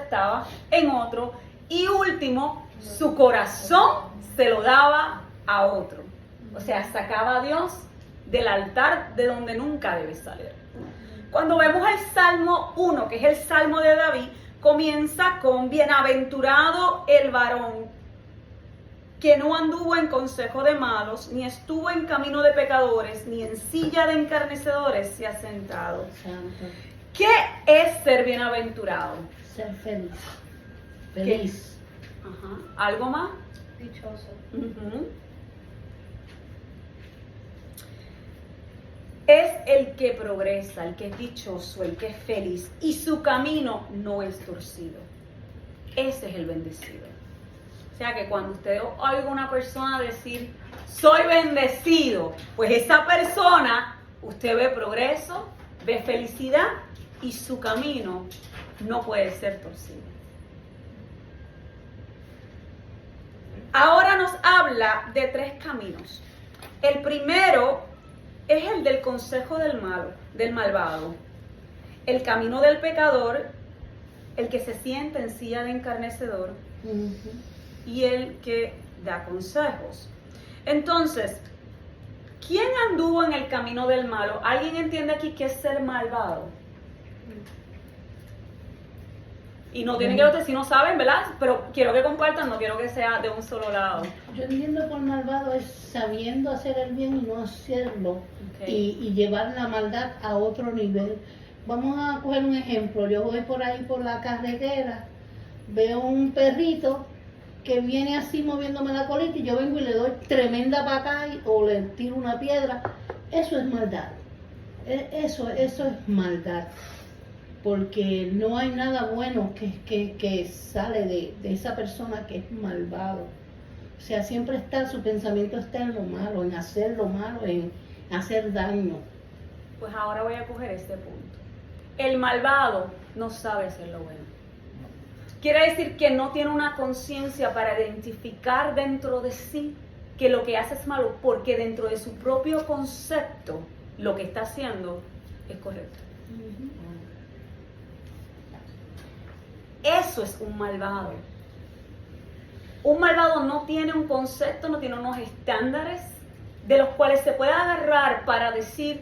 aceptaba en otro. Y último, su corazón se lo daba a otro. O sea, sacaba a Dios del altar de donde nunca debe salir. Cuando vemos el Salmo 1, que es el Salmo de David, comienza con: bienaventurado el varón que no anduvo en consejo de malos, ni estuvo en camino de pecadores, ni en silla de encarnecedores se ha sentado. Santo. ¿Qué es ser bienaventurado? Ser feliz. Feliz. Ajá. ¿Algo más? Dichoso. Uh-huh. Es el que progresa, el que es dichoso, el que es feliz, y su camino no es torcido. Ese es el bendecido. O sea que cuando usted oiga a una persona decir soy bendecido, pues esa persona, usted ve progreso, ve felicidad, y su camino no puede ser torcido. Ahora nos habla de 3 caminos. El primero es el del consejo del malvado. El camino del pecador, el que se sienta en silla de encarnecedor, y el que da consejos. Entonces, ¿quién anduvo en el camino del malo? ¿Alguien entiende aquí qué es ser malvado? Y no tienen que ver si no saben, ¿verdad? Pero quiero que compartan, no quiero que sea de un solo lado. Yo entiendo por malvado es sabiendo hacer el bien y no hacerlo, Okay. y llevar la maldad a otro nivel. Vamos a coger un ejemplo. Yo voy por ahí por la carretera, veo un perrito que viene así moviéndome la colita y yo vengo y le doy tremenda patada o le tiro una piedra. Eso es maldad. Eso es maldad. Porque no hay nada bueno que sale de esa persona que es malvado. O sea, siempre su pensamiento está en lo malo, en hacer lo malo, en hacer daño. Pues ahora voy a coger este punto. El malvado no sabe hacer lo bueno. Quiere decir que no tiene una conciencia para identificar dentro de sí que lo que hace es malo, porque dentro de su propio concepto lo que está haciendo es correcto. Eso es un malvado. Un malvado no tiene un concepto, no tiene unos estándares de los cuales se puede agarrar para decir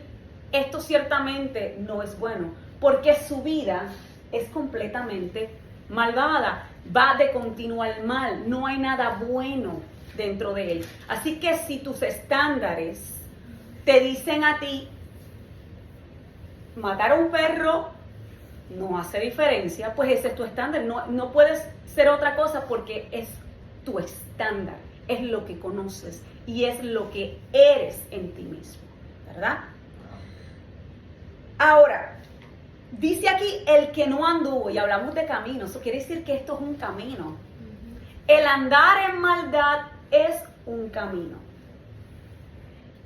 esto ciertamente no es bueno, porque su vida es completamente malvada, va de continuo al mal, no hay nada bueno dentro de él. Así que si tus estándares te dicen a ti matar a un perro no hace diferencia, pues ese es tu estándar, no puedes ser otra cosa porque es tu estándar, es lo que conoces y es lo que eres en ti mismo, ¿verdad? Ahora, dice aquí el que no anduvo, y hablamos de camino, eso quiere decir que esto es un camino. El andar en maldad es un camino.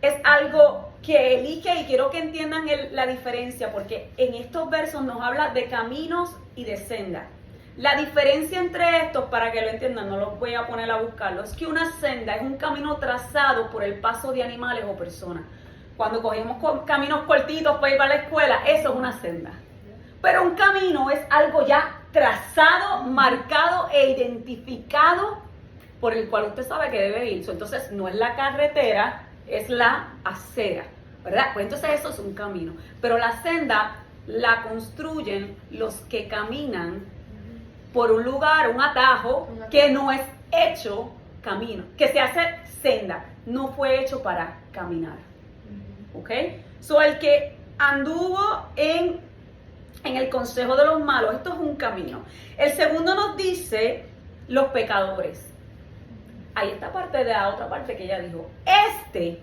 Es algo que elige, y quiero que entiendan la diferencia, porque en estos versos nos habla de caminos y de senda. La diferencia entre estos, para que lo entiendan, no los voy a poner a buscarlo, es que una senda es un camino trazado por el paso de animales o personas. Cuando cogemos caminos cortitos para ir para la escuela, eso es una senda. Pero un camino es algo ya trazado, marcado e identificado por el cual usted sabe que debe ir. Entonces no es la carretera, es la acera, ¿verdad? Pues entonces eso es un camino. Pero la senda la construyen los que caminan por un lugar, un atajo, que no es hecho camino, que se hace senda, no fue hecho para caminar. ¿Ok? So, el que anduvo en el consejo de los malos, esto es un camino. El segundo nos dice los pecadores. Ahí está parte de la otra parte que ella dijo. Este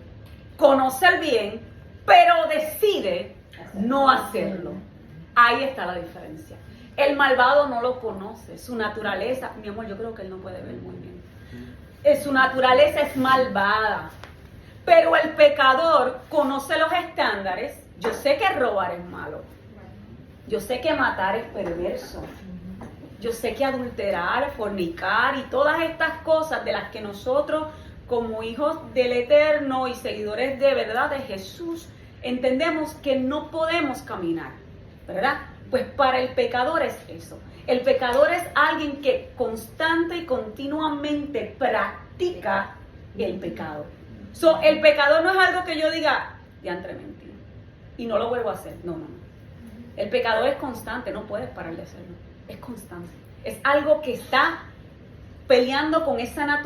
conoce el bien, pero decide no hacerlo. Ahí está la diferencia. El malvado no lo conoce, su naturaleza, mi amor, yo creo que él no puede ver muy bien. Su naturaleza es malvada. Pero el pecador conoce los estándares. Yo sé que robar es malo. Yo sé que matar es perverso. Yo sé que adulterar, fornicar y todas estas cosas de las que nosotros, como hijos del Eterno y seguidores de verdad de Jesús, entendemos que no podemos caminar, ¿verdad? Pues para el pecador es eso. El pecador es alguien que constante y continuamente practica el pecado. So, el pecador no es algo que yo diga, diantre, mentira, y no lo vuelvo a hacer. No. El pecador es constante, no puedes parar de hacerlo. Es constante. Es algo que está peleando con esa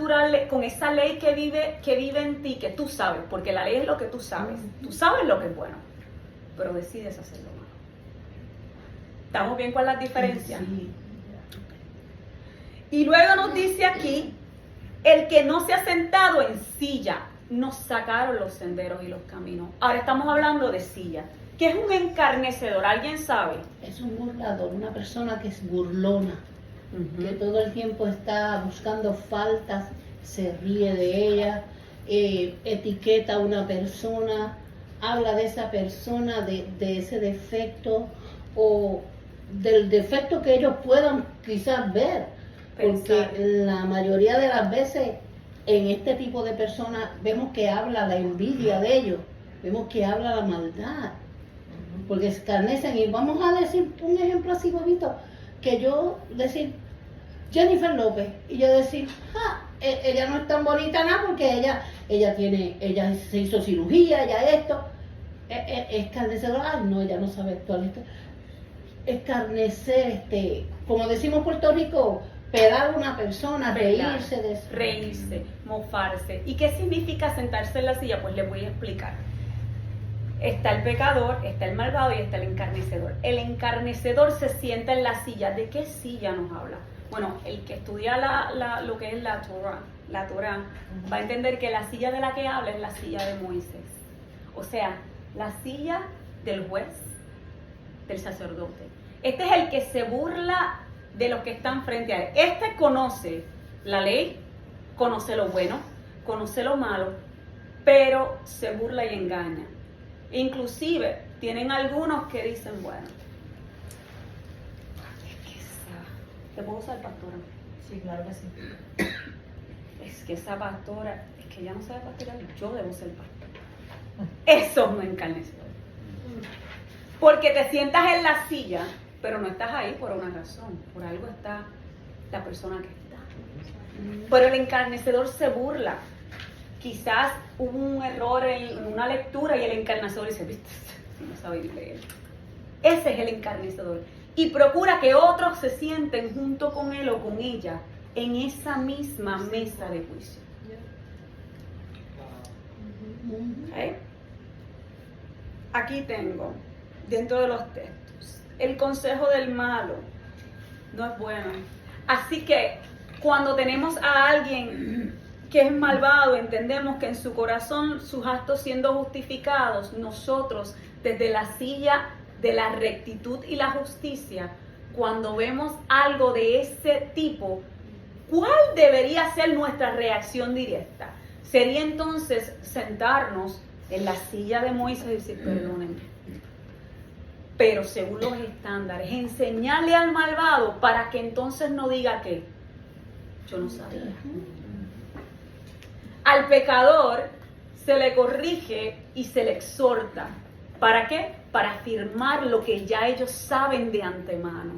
con esa ley que vive en ti, que tú sabes, porque la ley es lo que tú sabes. Tú sabes lo que es bueno, pero decides hacerlo malo. ¿Estamos bien con las diferencias? Sí. Y luego nos dice aquí, el que no se ha sentado en silla, nos sacaron los senderos y los caminos. Ahora estamos hablando de silla. ¿Qué es un encarnecedor? ¿Alguien sabe? Es un burlador, una persona que es burlona, que todo el tiempo está buscando faltas, se ríe de ella, etiqueta a una persona, habla de esa persona, de ese defecto o del defecto que ellos puedan quizás ver, porque la mayoría de las veces en este tipo de personas vemos que habla la envidia de ellos, vemos que habla la maldad, porque escarnecen. Y vamos a decir un ejemplo así bonito, que yo decir Jennifer López y yo decir, ella no es tan bonita nada porque ella se hizo cirugía, ella esto, escarnecedora, no, ella no sabe actuar esto. Escarnecer, como decimos en Puerto Rico, pedar a una persona, reírse de eso. Reírse, mofarse. ¿Y qué significa sentarse en la silla? Pues les voy a explicar. Está el pecador, está el malvado y está el encarnecedor. El encarnecedor se sienta en la silla. ¿De qué silla nos habla? Bueno, el que estudia lo que es la Torah, va a entender que la silla de la que habla es la silla de Moisés. O sea, la silla del juez, del sacerdote. Este es el que se burla de los que están frente a él. Este conoce la ley, conoce lo bueno, conoce lo malo, pero se burla y engaña. Inclusive, tienen algunos que dicen, bueno, es que ¿te puedo usar, pastora? Sí, claro que sí. Es que esa pastora, es que ella no sabe pastorear, yo debo ser pastor. Eso es un encarnecedor. Porque te sientas en la silla, pero no estás ahí por una razón, por algo está la persona que está. Pero el encarnecedor se burla. Quizás hubo un error en una lectura y el encarnecedor dice, viste, no sabe leer. Ese es el encarnecedor. Y procura que otros se sienten junto con él o con ella en esa misma mesa de juicio. ¿Okay? Aquí tengo, dentro de los textos, el consejo del malo no es bueno. Así que cuando tenemos a alguien que es malvado, entendemos que en su corazón sus actos siendo justificados, nosotros desde la silla de la rectitud y la justicia, cuando vemos algo de ese tipo, ¿cuál debería ser nuestra reacción directa? Sería entonces sentarnos en la silla de Moisés y decir, perdónenme, pero según los estándares, enseñarle al malvado para que entonces no diga que yo no sabía. Al pecador se le corrige y se le exhorta. ¿Para qué? Para afirmar lo que ya ellos saben de antemano.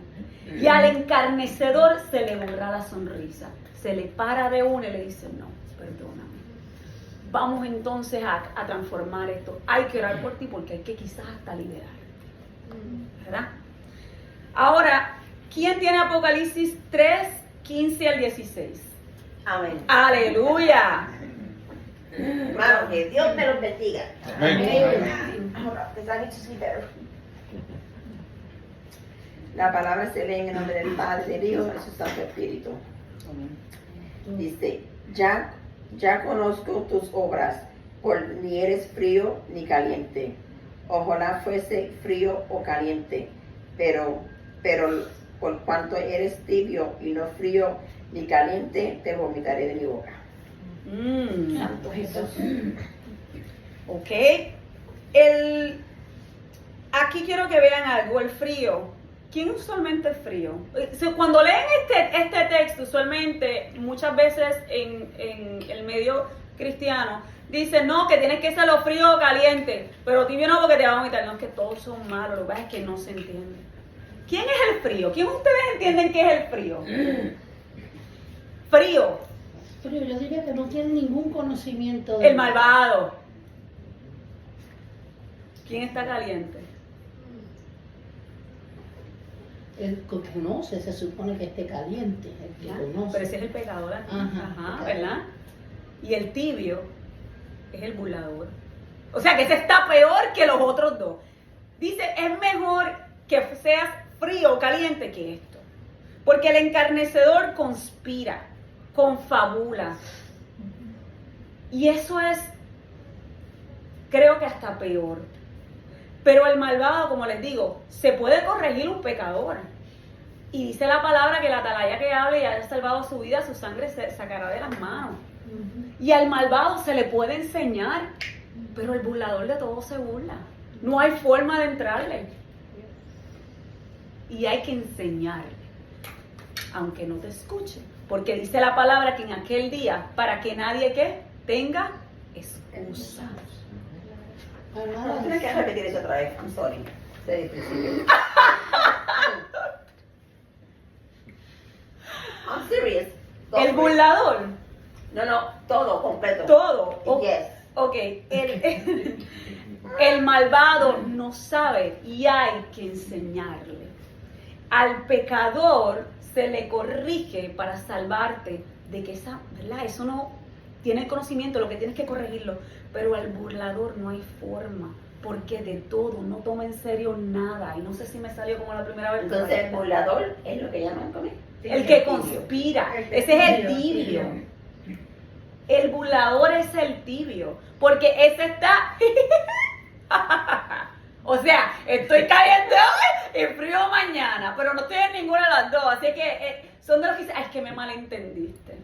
Y al encarnecedor se le borra la sonrisa. Se le para de uno y le dice, no, perdóname. Vamos entonces a transformar esto. Hay que orar por ti porque hay que quizás hasta liberar. ¿Verdad? Ahora, ¿quién tiene Apocalipsis 3, 15 al 16? Amén. ¡Aleluya! Hermano, que Dios me los bendiga. La palabra se lee en el nombre del Padre, del Hijo y de su Santo Espíritu. Dice, ya conozco tus obras, ni eres frío ni caliente. Ojalá fuese frío o caliente, pero por cuanto eres tibio y no frío ni caliente, te vomitaré de mi boca. Santo Jesús. Ok. Aquí quiero que vean algo, el frío. ¿Quién usualmente es frío? Cuando leen este texto, usualmente, muchas veces en el medio cristiano, dicen, no, que tienes que ser lo frío o caliente, pero tibio no porque te va a vomitar. No, es que todos son malos, lo que pasa es que no se entiende. ¿Quién es el frío? ¿Quién ustedes entienden que es el frío? Frío. Pero yo diría que no tiene ningún conocimiento El malvado. ¿Quién está caliente? El que conoce, se supone que esté caliente, el que ¿Ya? conoce. Pero ese es el pecador aquí. Ajá, ¿Verdad? Y el tibio es el burlador. O sea que ese está peor que los otros dos. Dice, es mejor que seas frío o caliente que esto. Porque el encarnecedor conspira, confabula. Y eso es, creo que hasta peor. Pero el malvado, como les digo, se puede corregir un pecador. Y dice la palabra que la atalaya que hable y haya salvado su vida, su sangre se sacará de las manos. Y al malvado se le puede enseñar, pero el burlador de todo se burla. No hay forma de entrarle. Y hay que enseñarle, aunque no te escuche. Porque dice la palabra que en aquel día, para que nadie que tenga excusa. No tienes que repetir eso otra vez. I'm sorry. Desde el principio. I'm serious. El burlador. No, todo, completo. Todo. Yes. Ok, el malvado no sabe y hay que enseñarle. Al pecador se le corrige para salvarte de que ¿verdad? Eso no tiene conocimiento, lo que tienes que corregirlo. Pero al burlador no hay forma, porque de todo no toma en serio nada. Y no sé si me salió como la primera vez. Entonces el burlador es lo que llaman con él. El que conspira, ese es el tibio. El burlador es el tibio, porque ese está... O sea, estoy caliente hoy y frío mañana, pero no estoy en ninguna de las dos, así que son de los que dicen, es que me malentendiste.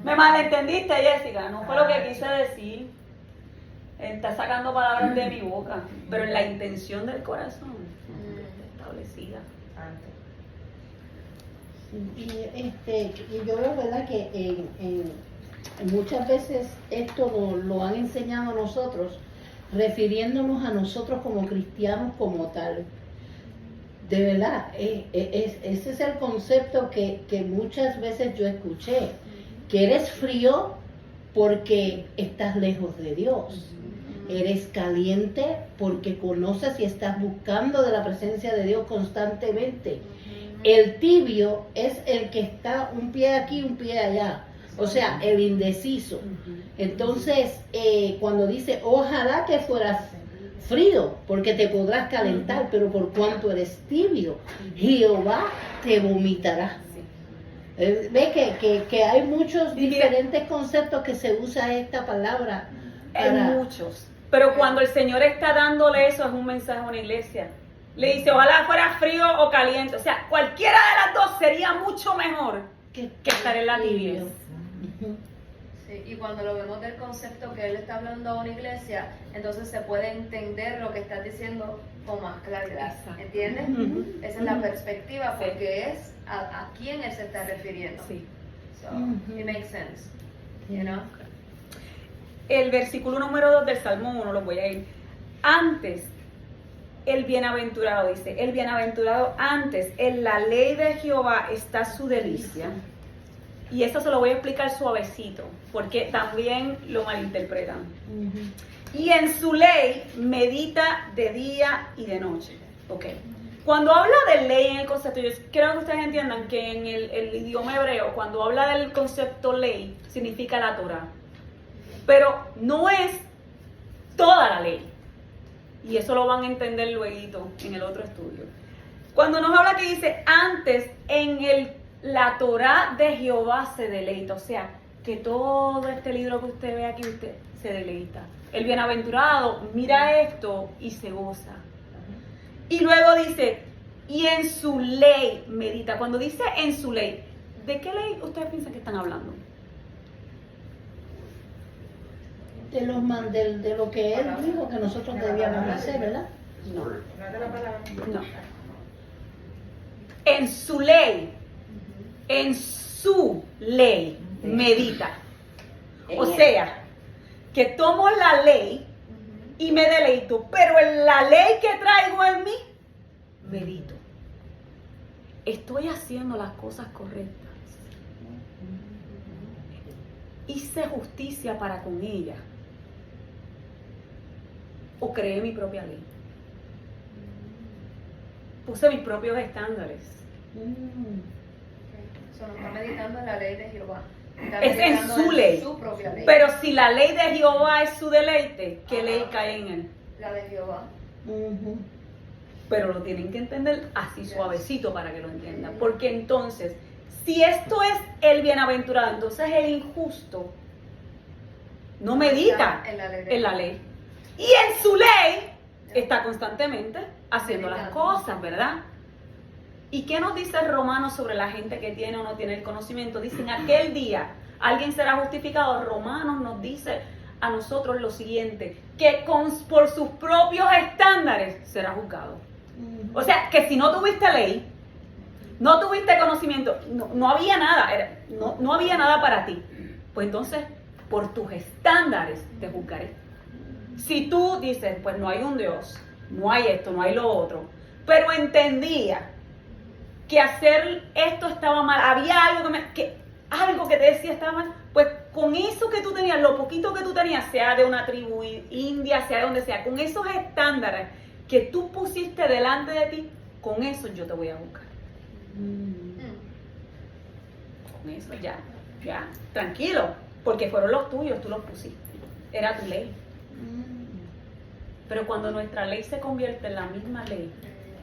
Me malentendiste, Jessica, no fue lo que quise decir. Está sacando palabras de mi boca, pero en la intención del corazón está establecida. Y yo veo, ¿verdad?, que muchas veces esto lo han enseñado a nosotros, refiriéndonos a nosotros como cristianos como tal. De verdad, ese es el concepto que muchas veces yo escuché, que eres frío porque estás lejos de Dios. Eres caliente porque conoces y estás buscando de la presencia de Dios constantemente. El tibio es el que está un pie aquí, un pie allá. O sea, el indeciso. Entonces, cuando dice, ojalá que fueras frío, porque te podrás calentar, pero por cuanto eres tibio, Jehová te vomitará. Ve que hay muchos diferentes conceptos que se usa esta palabra. Hay muchos. Pero cuando el Señor está dándole eso, es un mensaje a una iglesia. Le dice, ojalá fuera frío o caliente. O sea, cualquiera de las dos sería mucho mejor que estar en la tibia. Sí, y cuando lo vemos del concepto que él está hablando a una iglesia, entonces se puede entender lo que estás diciendo con más claridad. Exacto. ¿Entiendes? Esa es la perspectiva, porque es a quién él se está refiriendo. Sí. So, it makes sense. You know? El versículo número 2 del Salmo 1, lo voy a ir. Antes, el bienaventurado dice, el bienaventurado antes, en la ley de Jehová está su delicia. Y eso se lo voy a explicar suavecito, porque también lo malinterpretan. Y en su ley medita de día y de noche. Ok. Cuando habla de ley en el concepto, yo quiero que ustedes entiendan que en el idioma hebreo, cuando habla del concepto ley, significa la Torah. Pero no es toda la ley. Y eso lo van a entender luego en el otro estudio. Cuando nos habla que dice, antes en la Torah de Jehová se deleita. O sea, que todo este libro que usted ve aquí, usted se deleita. El bienaventurado mira esto y se goza. Y luego dice, y en su ley medita. Cuando dice en su ley, ¿de qué ley ustedes piensan que están hablando? De lo que él dijo que nosotros debíamos hacer, ¿verdad? No. En su ley, medita. O sea, que tomo la ley y me deleito, pero en la ley que traigo en mí, medito. ¿estoy haciendo las cosas correctas? ¿Hice justicia para con ella? ¿O creé mi propia ley? Puse mis propios estándares. Eso no está meditando en la ley de Jehová. Está Es en meditando su ley. Su propia ley. Pero si la ley de Jehová es su deleite, ¿qué Ajá. ley cae en él? La de Jehová. Ujú. Pero lo tienen que entender así suavecito para que lo entiendan. Porque entonces, si esto es el bienaventurado, entonces el injusto no medita Está en la ley de en la ley. Y en su ley está constantemente haciendo las cosas, ¿verdad? ¿Y qué nos dice Romanos sobre la gente que tiene o no tiene el conocimiento? Dicen, aquel día alguien será justificado. Romanos nos dice a nosotros lo siguiente, que por sus propios estándares será juzgado. Ujú. O sea, que si no tuviste ley, no tuviste conocimiento, no había nada, no había nada para ti, pues entonces por tus estándares te juzgaré. Si tú dices, pues no hay un Dios, no hay esto, no hay lo otro, pero entendía que hacer esto estaba mal, había algo que te decía estaba mal, pues con eso que tú tenías, lo poquito que tú tenías, sea de una tribu india, sea de donde sea, con esos estándares que tú pusiste delante de ti, con eso yo te voy a juzgar. Mm. Con eso ya, tranquilo, porque fueron los tuyos, tú los pusiste, era tu ley. Pero cuando nuestra ley se convierte en la misma ley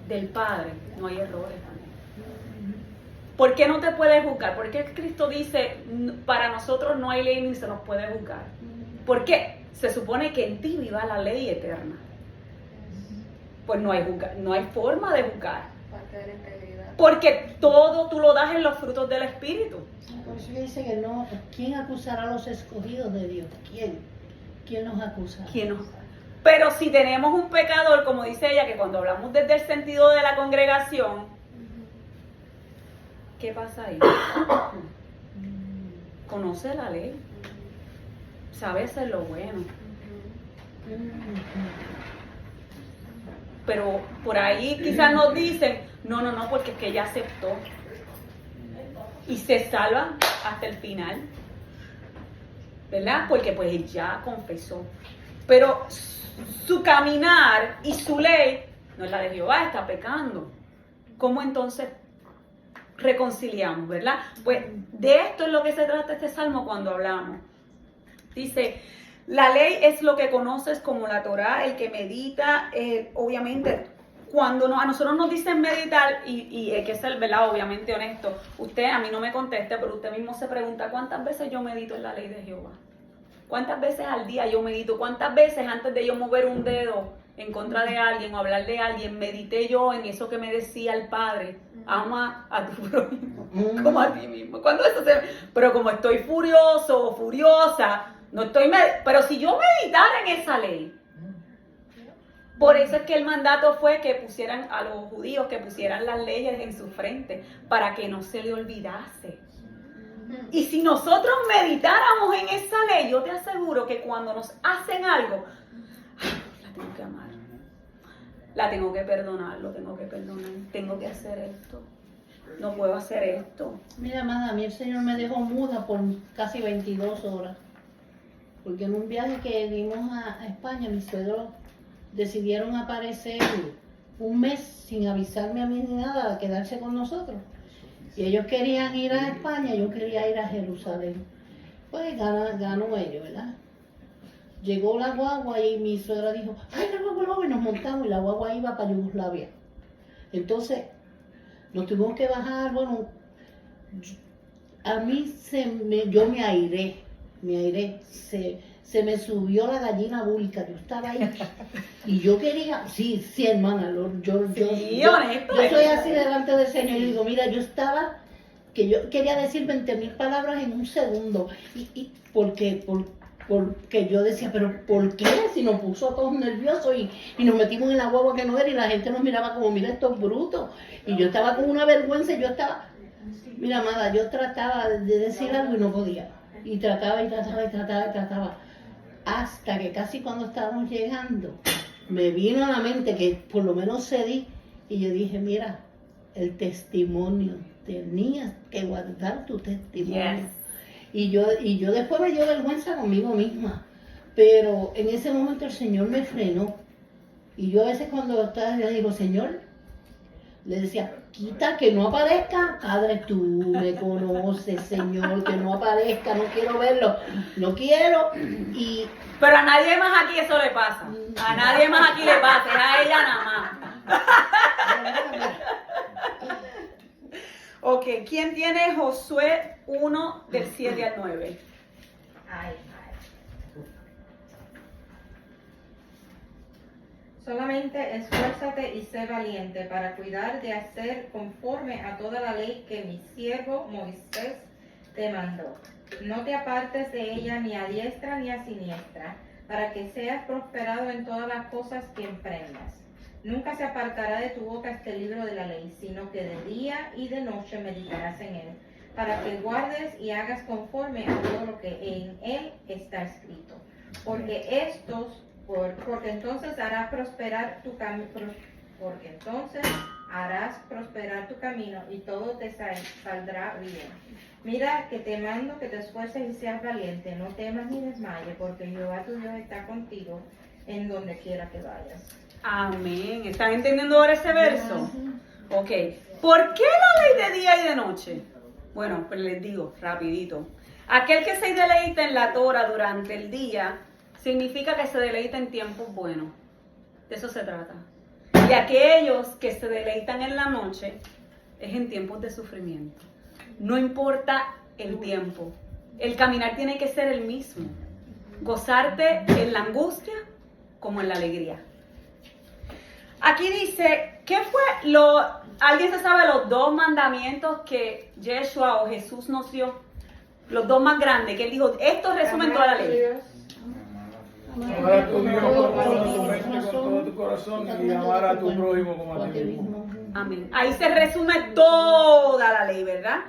del Padre, no hay errores. ¿Por qué no te puedes juzgar? ¿Por qué Cristo dice, para nosotros no hay ley ni se nos puede juzgar? ¿Por qué? Se supone que en ti viva la ley eterna. Pues no hay forma de juzgar. Parte de la integridad. Porque todo tú lo das en los frutos del Espíritu. Por eso dice que no, ¿quién acusará a los escogidos de Dios? ¿Quién? ¿Quién nos acusará? ¿Quién nos- Pero si tenemos un pecador, como dice ella, que cuando hablamos desde el sentido de la congregación, ¿qué pasa ahí? Conoce la ley, sabe hacer lo bueno. Pero por ahí quizás nos dicen, no, porque es que ella aceptó. Y se salva hasta el final. ¿Verdad? Porque pues él ya confesó. Pero su caminar y su ley no es la de Jehová, está pecando. ¿Cómo entonces reconciliamos, verdad? Pues de esto es lo que se trata este salmo cuando hablamos. Dice, la ley es lo que conoces como la Torá, el que medita, obviamente, cuando a nosotros nos dicen meditar, y hay que ser, ¿verdad? Obviamente honesto, usted a mí no me conteste, pero usted mismo se pregunta, ¿cuántas veces yo medito en la ley de Jehová? ¿Cuántas veces al día yo medito? ¿Cuántas veces antes de yo mover un dedo en contra de alguien o hablar de alguien, medité yo en eso que me decía el Padre? Ama a tu prójimo como a ti mismo. Pero como estoy furioso o furiosa, no estoy pero si yo meditara en esa ley, por eso es que el mandato fue que pusieran a los judíos, que pusieran las leyes en su frente, para que no se le olvidase. Y si nosotros meditáramos en esa ley, yo te aseguro que cuando nos hacen algo, la tengo que amar, la tengo que perdonar, lo tengo que perdonar, tengo que hacer esto, no puedo hacer esto. Mira, amada, a mí el Señor me dejó muda por casi 22 horas. Porque en un viaje que dimos a España, mis suegros decidieron aparecer un mes sin avisarme a mí ni nada, a quedarse con nosotros. Y ellos querían ir a España, yo quería ir a Jerusalén. Pues ganó ellos, ¿verdad? Llegó la guagua y mi suegra dijo, ¡ay, la guagua! Y nos montamos y la guagua iba para Yugoslavia. Entonces, nos tuvimos que bajar, bueno, a mí yo me airé, se me subió la gallina búlica, yo estaba ahí y yo quería, sí, hermana, yo soy así delante del Señor y digo, mira, yo estaba, que yo quería decir 20,000 palabras en un segundo, y porque yo decía, pero ¿por qué? Si nos puso a todos nerviosos y nos metimos en la guagua que no era y la gente nos miraba como, mira estos brutos, y yo estaba con una vergüenza, mira, amada, yo trataba de decir algo y no podía. Y trataba, hasta que casi cuando estábamos llegando, me vino a la mente que por lo menos cedí, y yo dije, mira, el testimonio. Tenías que guardar tu testimonio. Yes. Y yo después me dio vergüenza conmigo misma. Pero en ese momento el Señor me frenó. Y yo a veces cuando estaba, le digo, Señor, le decía, quita que no aparezca. Padre, tú me conoces, Señor, que no aparezca, no quiero verlo, no quiero. Y Pero a nadie más aquí eso le pasa. A nadie más aquí le pasa, es a ella nada más. Ok, ¿quién tiene Josué 1 del 7 al 9? Ay. Solamente esfuérzate y sé valiente para cuidar de hacer conforme a toda la ley que mi siervo Moisés te mandó. No te apartes de ella ni a diestra ni a siniestra, para que seas prosperado en todas las cosas que emprendas. Nunca se apartará de tu boca este libro de la ley, sino que de día y de noche meditarás en él, para que guardes y hagas conforme a todo lo que en él está escrito. Porque entonces harás prosperar tu camino y todo te saldrá bien. Mira que te mando que te esfuerces y seas valiente, no temas ni desmayes, porque Jehová tu Dios está contigo en donde quiera que vayas. Amén. ¿Están entendiendo ahora ese verso? Ok. ¿Por qué la ley de día y de noche? Bueno, pues les digo rapidito. Aquel que se deleita en la Torah durante el día significa que se deleita en tiempos buenos. De eso se trata. Y aquellos que se deleitan en la noche es en tiempos de sufrimiento. No importa el tiempo. El caminar tiene que ser el mismo. Gozarte en la angustia como en la alegría. Aquí dice, ¿qué fue alguien se sabe los 2 mandamientos que Yeshua o Jesús nos dio? Los 2 más grandes, que él dijo, esto resumen toda la ley. Amar a tu Dios con toda tu mente, con todo tu corazón y amar a tu prójimo como a ti mismo. Amén. Ahí se resume toda la ley, ¿verdad?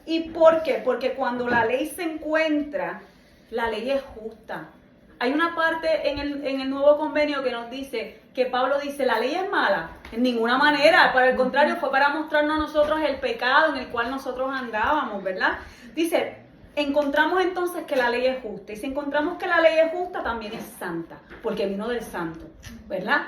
¿Y por qué? Porque cuando la ley se encuentra, la ley es justa. Hay una parte en el nuevo convenio que nos dice, que Pablo dice, la ley es mala. En ninguna manera, por el contrario, fue para mostrarnos a nosotros el pecado en el cual nosotros andábamos, ¿verdad? Dice, encontramos entonces que la ley es justa. Y si encontramos que la ley es justa, también es santa, porque vino del santo, ¿verdad?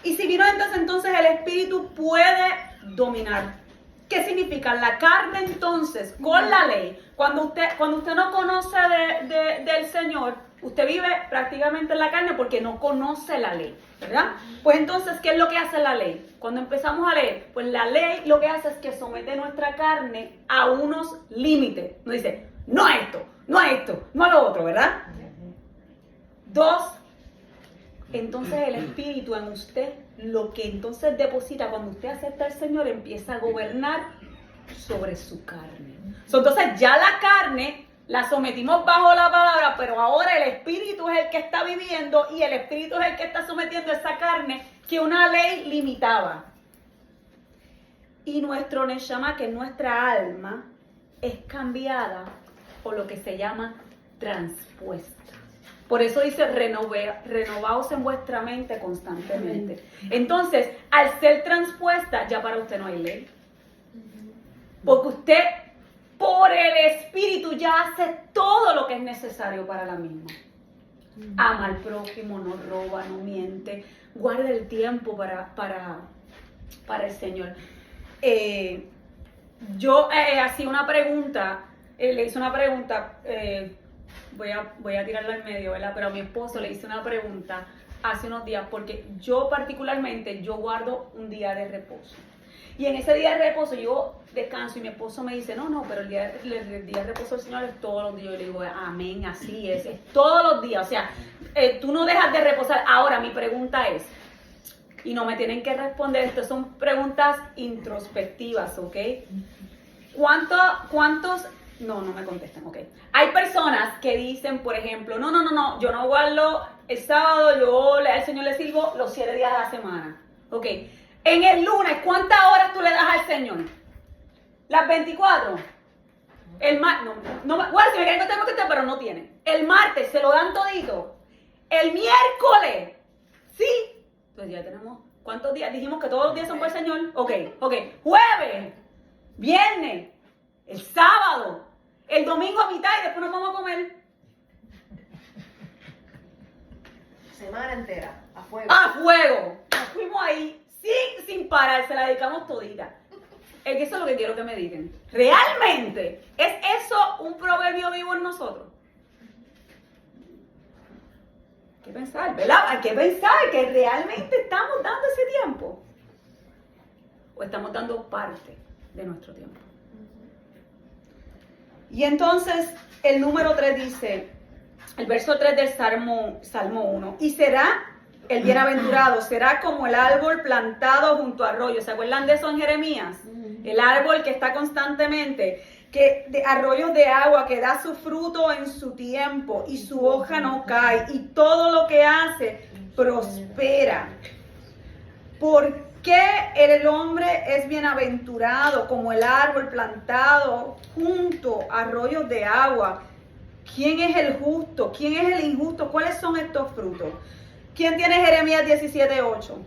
Y si vino entonces el Espíritu puede dominar. ¿Qué significa? La carne entonces, con la ley, cuando usted no conoce del Señor, usted vive prácticamente en la carne porque no conoce la ley, ¿verdad? Pues entonces, ¿qué es lo que hace la ley? Cuando empezamos a leer, pues la ley lo que hace es que somete nuestra carne a unos límites. Nos dice, no a esto, no a esto, no a lo otro, ¿verdad? 2, entonces el Espíritu en usted, lo que entonces deposita cuando usted acepta al Señor, empieza a gobernar sobre su carne. Entonces ya la carne la sometimos bajo la palabra, pero ahora el Espíritu es el que está viviendo y el Espíritu es el que está sometiendo esa carne que una ley limitaba. Y nuestro Neshama, que es nuestra alma, es cambiada por lo que se llama transpuesta. Por eso dice, renovaos en vuestra mente constantemente. Entonces, al ser transpuesta, ya para usted no hay ley. Porque usted, por el Espíritu, ya hace todo lo que es necesario para la misma. Ama al prójimo, no roba, no miente, guarda el tiempo para el Señor. Yo hacía una pregunta, le hice una pregunta, voy a tirarla al medio, ¿verdad? Pero a mi esposo le hice una pregunta hace unos días, porque yo particularmente, yo guardo un día de reposo. Y en ese día de reposo yo descanso y mi esposo me dice, no, pero el día de reposo del Señor es todos los días. Yo le digo, amén, así es todos los días. O sea, tú no dejas de reposar. Ahora, mi pregunta es, y no me tienen que responder, estas son preguntas introspectivas, ¿ok? ¿Cuántos? No me contestan, ok. Hay personas que dicen, por ejemplo, no, yo no guardo el sábado, yo al Señor le sirvo los 7 días de la semana, ok. En el lunes, ¿cuántas horas tú le das al Señor? ¿Las 24? El martes, bueno, si me quieren contestar, pero no tienen. El martes se lo dan todito. El miércoles, sí. Entonces ya tenemos ¿Cuántos días? Dijimos que todos los días son por el Señor. Ok. Jueves, viernes, el sábado, el domingo a mitad y después nos vamos a comer. Semana entera, a fuego. ¡A fuego! Nos fuimos ahí sin parar, se la dedicamos todita. Es que eso es lo que quiero que me digan. ¿Realmente es eso un proverbio vivo en nosotros? Hay que pensar, ¿verdad? Hay que pensar que realmente estamos dando ese tiempo. O estamos dando parte de nuestro tiempo. Y entonces el número 3 dice, el verso 3 del Salmo 1, y será el bienaventurado, será como el árbol plantado junto a arroyos. ¿Se acuerdan de eso en Jeremías? El árbol que está constantemente, que de arroyos de agua, que da su fruto en su tiempo y su hoja no cae y todo lo que hace prospera. ¿Por qué el hombre es bienaventurado como el árbol plantado junto a arroyos de agua? ¿Quién es el justo? ¿Quién es el injusto? ¿Cuáles son estos frutos? ¿Quién tiene Jeremías 17:8?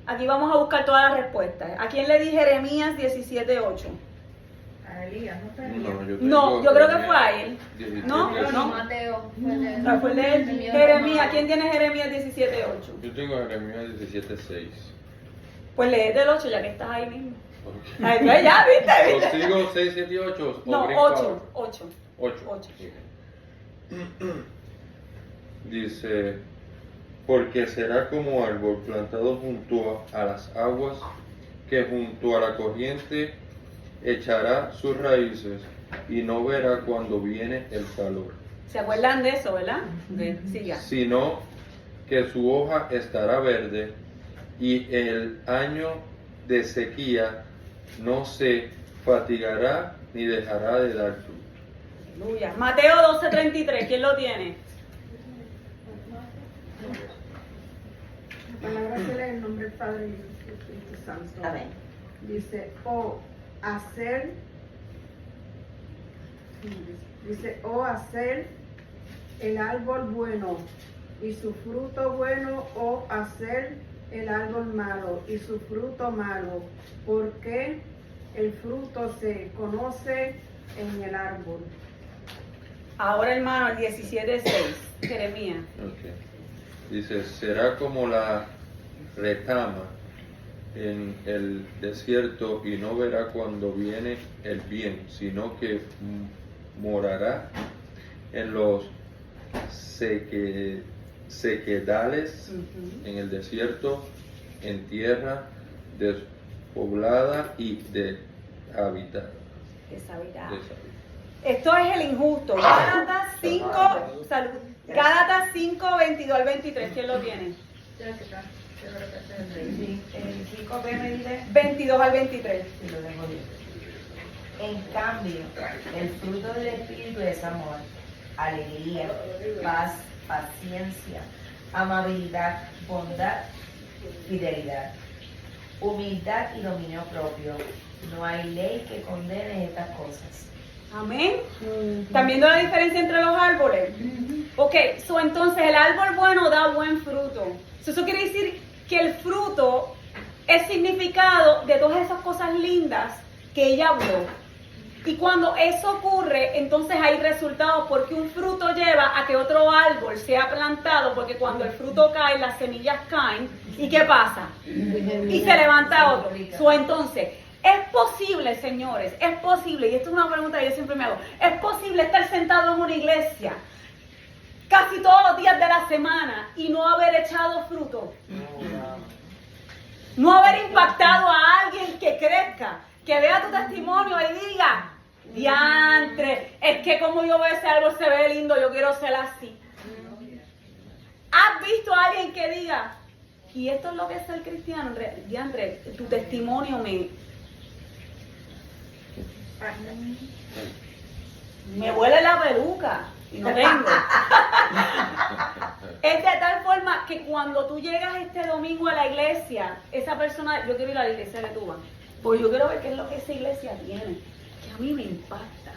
Aquí vamos a buscar todas las respuestas. ¿A quién le di Jeremías 17:8? A Elías, ¿no fue Elías? No, yo creo que fue a él. ¿No? No, Mateo. Fue el de él. Jeremías, ¿quién tiene Jeremías 17:8? Yo tengo Jeremías 17:6. Pues lee del 8 ya que estás ahí mismo. Ok. Ay, ya, ¿viste? ¿Os sigo 6, 7 y 8? No, 8. 8. Dice, porque será como árbol plantado junto a las aguas, que junto a la corriente echará sus raíces y no verá cuando viene el calor, ¿Se acuerdan de eso, verdad? Siga. sino que su hoja estará verde y el año de sequía no se fatigará ni dejará de dar fruto. Aleluya. Mateo 12:33, ¿quién lo tiene? La palabra se lee en nombre del Padre y del Espíritu Santo. Amén. Dice, o hacer el árbol bueno y su fruto bueno, o hacer el árbol malo y su fruto malo, porque el fruto se conoce en el árbol. Ahora, hermano, el 17:6, Jeremías. Ok. Dice, será como la retama en el desierto y no verá cuando viene el bien, sino que morará en los sequedales, en el desierto, en tierra despoblada y deshabitada. Deshabitada. Esto es el injusto. Gálatas 5, salud. Gálatas 5:22 al 23, ¿quién lo tiene? Jessica, yo creo que ese es el de Sí, el 5 me dice, 22 al 23. y lo tengo bien. En cambio, el fruto del Espíritu es amor, alegría, paz, paciencia, amabilidad, bondad, fidelidad, humildad y dominio propio. No hay ley que condene estas cosas. Amén. ¿Están viendo la diferencia entre los árboles? Ok, entonces el árbol bueno da buen fruto. Eso quiere decir que el fruto es significado de todas esas cosas lindas que ella habló. Y cuando eso ocurre, entonces hay resultados, porque un fruto lleva a que otro árbol sea plantado, porque cuando el fruto cae, las semillas caen. ¿Y qué pasa? Y se levanta otro. Entonces, es posible, señores, es posible, y esto es una pregunta que yo siempre me hago, es posible estar sentado en una iglesia casi todos los días de la semana y no haber echado fruto. No haber impactado a alguien que crezca, que vea tu testimonio y diga, diantre, es que como yo veo ese árbol se ve lindo, yo quiero ser así. ¿Has visto a alguien que diga, y esto es lo que es ser cristiano? Diantre, tu testimonio me huele la peluca y no tengo. Es de tal forma que cuando tú llegas este domingo a la iglesia, esa persona, yo quiero ir a la iglesia de Tuba, pues yo quiero ver qué es lo que esa iglesia tiene, que a mí me impacta.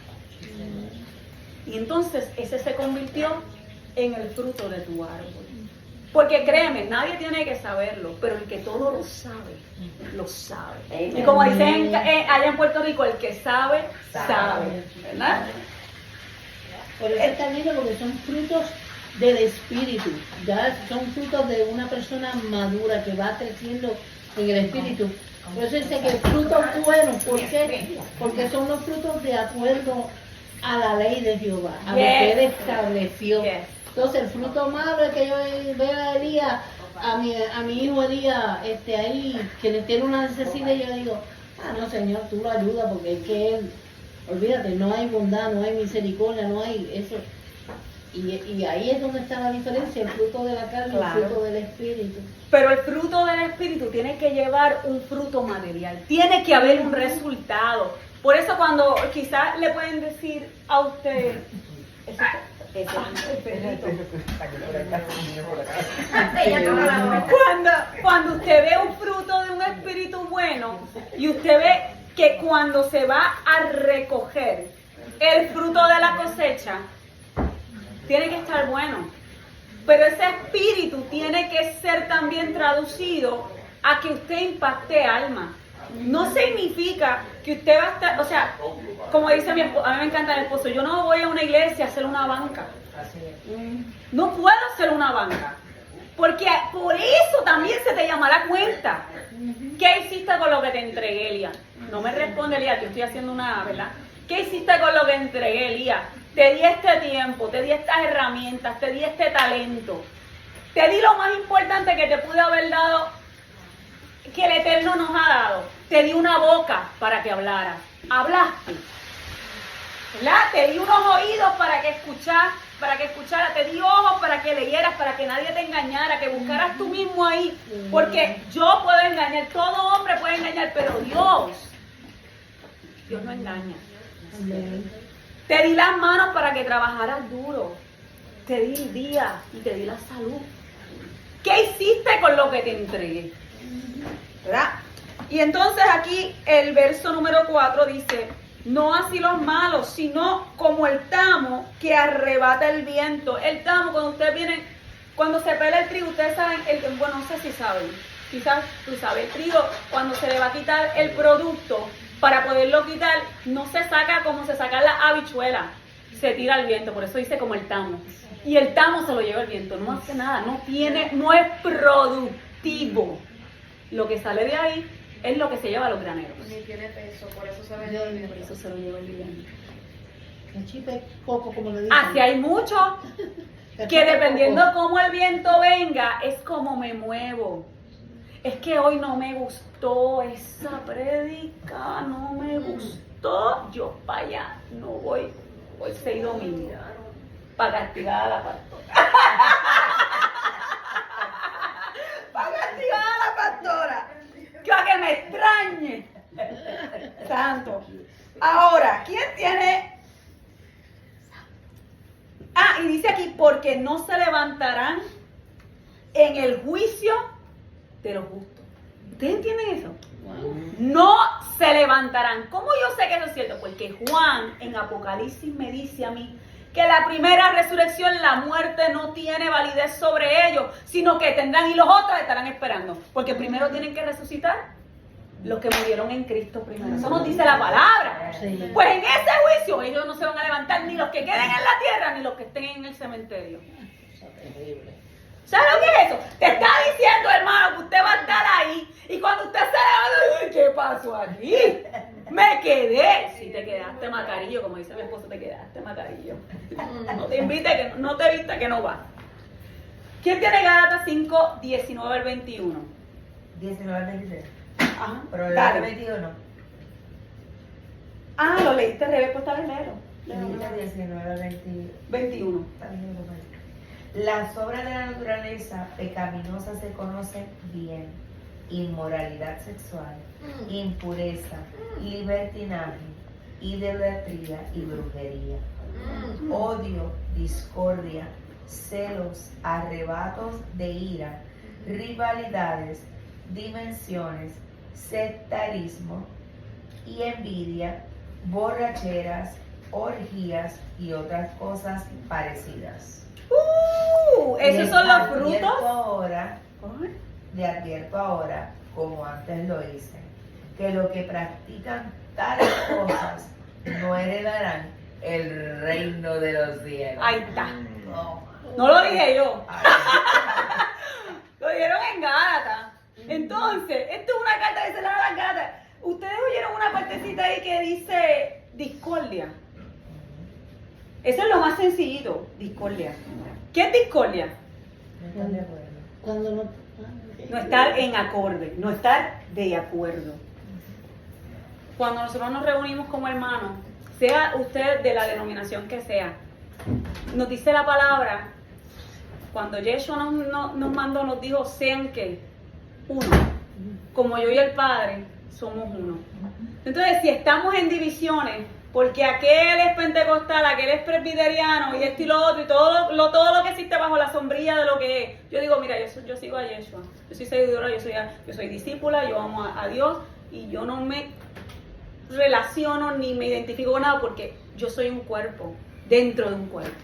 Y entonces ese se convirtió en el fruto de tu árbol. Porque créeme, nadie tiene que saberlo, pero el que todo lo sabe, lo sabe. Amen. Y como dicen allá en Puerto Rico, el que sabe, sabe. ¿Verdad? Por eso está lindo, porque son frutos del espíritu, ya son frutos de una persona madura que va creciendo en el espíritu. Por eso dice que frutos buenos, ¿por qué? Porque son los frutos de acuerdo a la ley de Jehová, a lo que Él estableció. Yes. Entonces el fruto malo es que yo veo a Elías, a mi hijo Elías, ahí, que tiene una necesidad, y yo digo, no Señor, tú lo ayudas, porque es que él, olvídate, no hay bondad, no hay misericordia, no hay eso. Y ahí es donde está la diferencia, el fruto de la carne y Claro. el fruto del espíritu. Pero el fruto del Espíritu tiene que llevar un fruto material, tiene que haber un resultado. Por eso cuando quizás le pueden decir a usted, el perrito. Cuando usted ve un fruto de un espíritu bueno y usted ve que cuando se va a recoger el fruto de la cosecha, tiene que estar bueno. Pero ese espíritu tiene que ser también traducido a que usted impacte alma. No significa que usted va a estar, o sea, como dice mi esposo, a mí me encanta mi esposo, yo no voy a una iglesia a hacer una banca. No puedo hacer una banca. Porque por eso también se te llamará cuenta. ¿Qué hiciste con lo que te entregué, Elías? No me responde Elías, que estoy haciendo una, ¿verdad? ¿Qué hiciste con lo que entregué, Elías? Te di este tiempo, te di estas herramientas, te di este talento. Te di lo más importante que te pude haber dado, que el Eterno nos ha dado. Te di una boca para que hablaras. Hablaste. ¿Verdad? Te di unos oídos para que escucharas, te di ojos para que leyeras, para que nadie te engañara, que buscaras tú mismo ahí. Porque yo puedo engañar, todo hombre puede engañar, pero Dios no engaña. Te di las manos para que trabajaras duro. Te di el día y te di la salud. ¿Qué hiciste con lo que te entregué? ¿Verdad? Y entonces aquí el verso número 4 dice, no así los malos, sino como el tamo que arrebata el viento. El tamo, cuando ustedes vienen, cuando se pela el trigo, ustedes saben, bueno, no sé si saben, quizás tú sabes, el trigo, cuando se le va a quitar el producto, para poderlo quitar, no se saca como se saca la habichuela, se tira al viento, por eso dice como el tamo. Y el tamo se lo lleva el viento, no hace nada, no es productivo. Lo que sale de ahí es lo que se lleva a los graneros. Ni tiene peso, por eso se ve el Por eso se lo lleva el viento. El chip es poco, como le dicen. Así hay mucho que dependiendo cómo el viento venga, es como me muevo. Es que hoy no me gustó esa prédica, no me gustó, yo para allá no voy, hoy 6 domingos, para castigar a la pastora. Para castigar a la pastora, que me extrañe. Santo. Ahora, ¿quién tiene? Y dice aquí, porque no se levantarán en el juicio de los justos. ¿Ustedes entienden eso? No se levantarán. ¿Cómo yo sé que eso es cierto? Porque Juan en Apocalipsis me dice a mí que la primera resurrección, la muerte no tiene validez sobre ellos, sino que tendrán y los otros estarán esperando. Porque primero tienen que resucitar los que murieron en Cristo primero. Eso nos dice la palabra. Sí. Pues en ese juicio ellos no se van a levantar, ni los que queden en la tierra, ni los que estén en el cementerio. ¿Sabes lo que es eso? Te está diciendo, hermano, que usted va a estar ahí y cuando usted se levanta, ¿qué pasó aquí? Me quedé. Si te quedaste macarillo, como dice mi esposo, te quedaste macarillo. No te no te viste que no va. ¿Quién tiene Gálatas 5, 19 al 21? 19 al 23. Ajá. Pero el Dale. 21. Lo leíste al revés, pues está léelo. 19 al 21. Las obras de la naturaleza pecaminosa se conocen bien: inmoralidad sexual, impureza, libertinaje, idolatría y brujería, odio, discordia, celos, arrebatos de ira, rivalidades, dimensiones, sectarismo y envidia, borracheras, orgías y otras cosas parecidas. Esos son los frutos. Le advierto ahora, como antes lo hice, que los que practican tales cosas no heredarán el reino de los cielos. Ahí está. No. No lo dije yo. Ay, Lo dijeron en Gálatas. Entonces, esto es una carta que se le da a las Gálatas. Ustedes oyeron una partecita ahí que dice discordia. Eso es lo más sencillito, discordia. ¿Qué es discordia? no están de acuerdo. Cuando no. No estar en acorde, no estar de acuerdo. Cuando nosotros nos reunimos como hermanos, sea usted de la denominación que sea, nos dice la palabra, cuando Yeshua nos mandó, nos dijo, sean que uno, como yo y el Padre somos uno. Entonces, si estamos en divisiones, porque aquel es pentecostal, aquel es presbiteriano y esto y lo otro y todo lo que existe bajo la sombrilla de lo que es, yo digo, mira, yo sigo a Yeshua, yo soy seguidora, yo soy discípula, yo amo a Dios y yo no me relaciono ni me identifico con nada porque yo soy un cuerpo dentro de un cuerpo,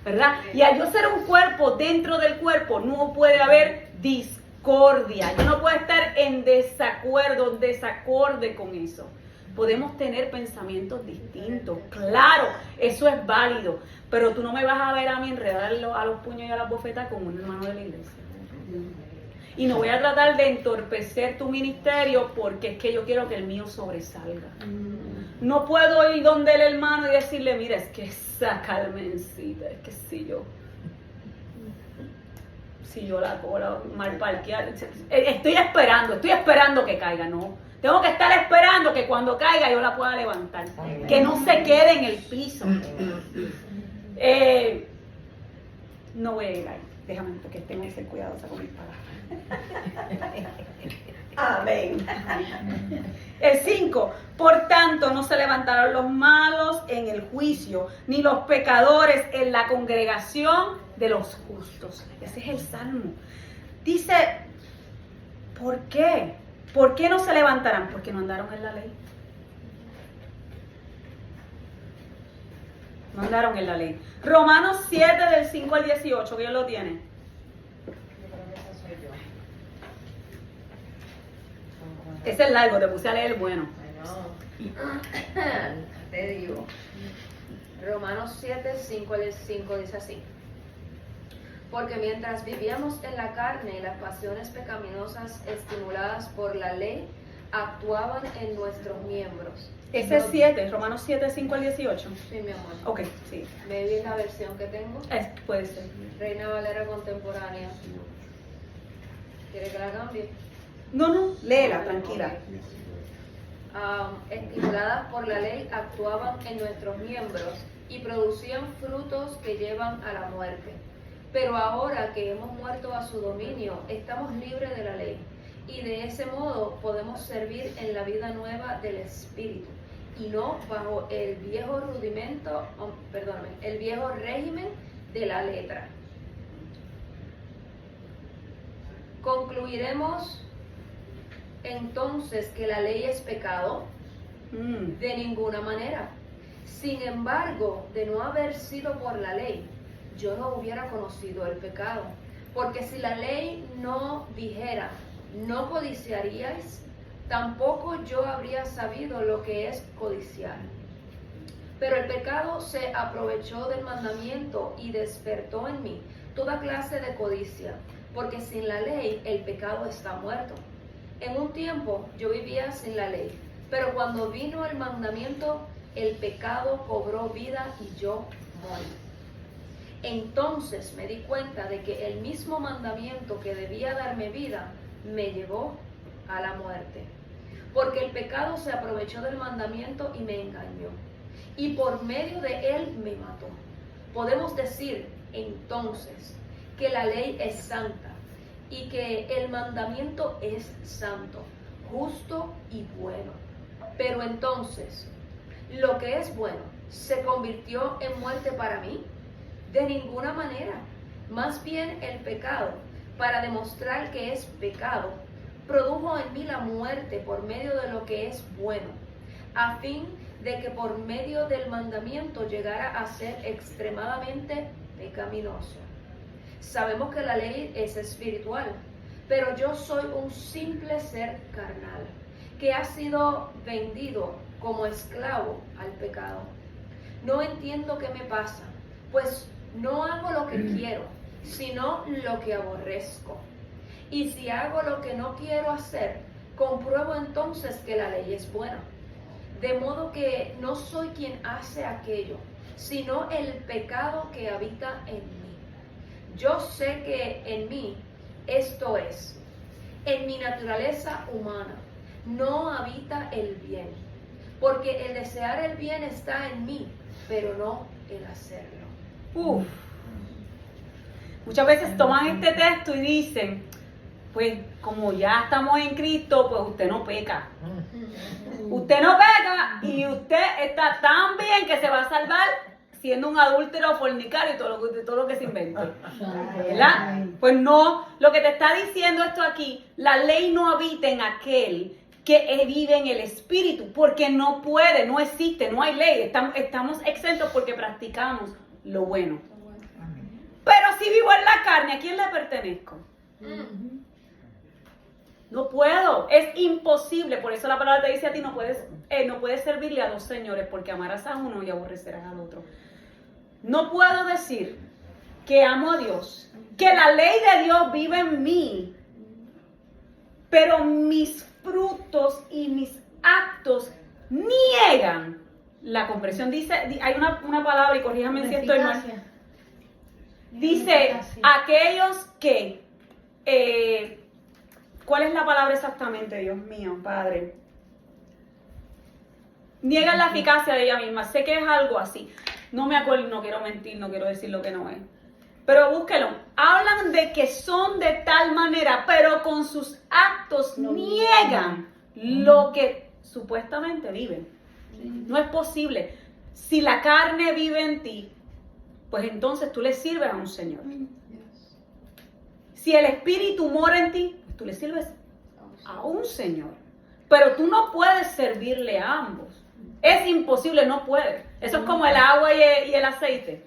¿verdad? Y al yo ser un cuerpo dentro del cuerpo no puede haber discordia, yo no puedo estar en desacuerdo, desacorde con eso. Podemos tener pensamientos distintos, claro, eso es válido, pero tú no me vas a ver a mí enredarlo a los puños y a las bofetas como un hermano de la iglesia. Y no voy a tratar de entorpecer tu ministerio porque es que yo quiero que el mío sobresalga. No puedo ir donde el hermano y decirle, mira, es que esa Carmencita, es que si yo la cola mal parqueada, estoy esperando que caiga, no. Tengo que estar esperando que cuando caiga yo la pueda levantar, que no se quede en el piso. No voy a ir ahí, déjame porque tengo que ser cuidadosa con mis palabras. Amén. El 5, por tanto no se levantaron los malos en el juicio, ni los pecadores en la congregación de los justos. Ese es el Salmo. Dice, ¿por qué? ¿Por qué no se levantarán? Porque no andaron en la ley. No andaron en la ley. Romanos 7 del 5 al 18, que ellos lo tienen. Ese es largo, te puse a leer el bueno. Te digo. Romanos 7, 5 al 5 dice así. Porque mientras vivíamos en la carne, las pasiones pecaminosas estimuladas por la ley actuaban en nuestros miembros. Ese es 7, Romanos 7, 5 al 18. Sí, mi amor. Ok, sí. Me vi la versión que tengo. Puede ser. Reina Valera contemporánea. ¿Quiere que la cambie? No, léela, tranquila. Estimuladas por la ley actuaban en nuestros miembros y producían frutos que llevan a la muerte. Pero ahora que hemos muerto a su dominio, estamos libres de la ley y de ese modo podemos servir en la vida nueva del Espíritu y no bajo el viejo el viejo régimen de la letra. Concluiremos entonces que la ley es pecado. De ninguna manera. Sin embargo, de no haber sido por la ley, yo no hubiera conocido el pecado. Porque si la ley no dijera, no codiciaríais, tampoco yo habría sabido lo que es codiciar. Pero el pecado se aprovechó del mandamiento y despertó en mí toda clase de codicia, porque sin la ley el pecado está muerto. En un tiempo yo vivía sin la ley, pero cuando vino el mandamiento, el pecado cobró vida y yo morí. Entonces me di cuenta de que el mismo mandamiento que debía darme vida me llevó a la muerte. Porque el pecado se aprovechó del mandamiento y me engañó. Y por medio de él me mató. Podemos decir entonces que la ley es santa y que el mandamiento es santo, justo y bueno. Pero entonces, ¿lo que es bueno se convirtió en muerte para mí? De ninguna manera. Más bien el pecado, para demostrar que es pecado, produjo en mí la muerte por medio de lo que es bueno, a fin de que por medio del mandamiento llegara a ser extremadamente pecaminoso. Sabemos que la ley es espiritual, pero yo soy un simple ser carnal, que ha sido vendido como esclavo al pecado. No entiendo qué me pasa, pues no hago lo que quiero, sino lo que aborrezco. Y si hago lo que no quiero hacer, compruebo entonces que la ley es buena. De modo que no soy quien hace aquello, sino el pecado que habita en mí. Yo sé que en mí, esto es, en mi naturaleza humana, no habita el bien, porque el desear el bien está en mí, pero no el hacerlo. Uf. Muchas veces toman este texto y dicen, pues como ya estamos en Cristo, pues usted no peca. Usted no peca y usted está tan bien que se va a salvar siendo un adúltero, fornicario y todo lo que se invente. ¿Verdad? Pues no, lo que te está diciendo esto aquí, la ley no habita en aquel que vive en el espíritu, porque no puede, no existe, no hay ley. Estamos exentos porque practicamos lo bueno. Pero si vivo en la carne, ¿a quién le pertenezco? No puedo, es imposible. Por eso la palabra te dice a ti, no puedes servirle a dos señores, porque amarás a uno y aborrecerás al otro. No puedo decir que amo a Dios, que la ley de Dios vive en mí, pero mis frutos y mis actos niegan la comprensión. Dice, hay una palabra, y corríjame si estoy mal. Dice, aquellos que, ¿cuál es la palabra exactamente, Dios mío, Padre? Niegan la eficacia de ella misma. Sé que es algo así. No me acuerdo, no quiero mentir, no quiero decir lo que no es. Pero búsquelo. Hablan de que son de tal manera, pero con sus actos niegan lo que supuestamente viven. No es posible. Si la carne vive en ti, pues entonces tú le sirves a un Señor. Si el Espíritu mora en ti, pues tú le sirves a un Señor. Pero tú no puedes servirle a ambos. Es imposible, no puedes. Eso es como el agua y el aceite.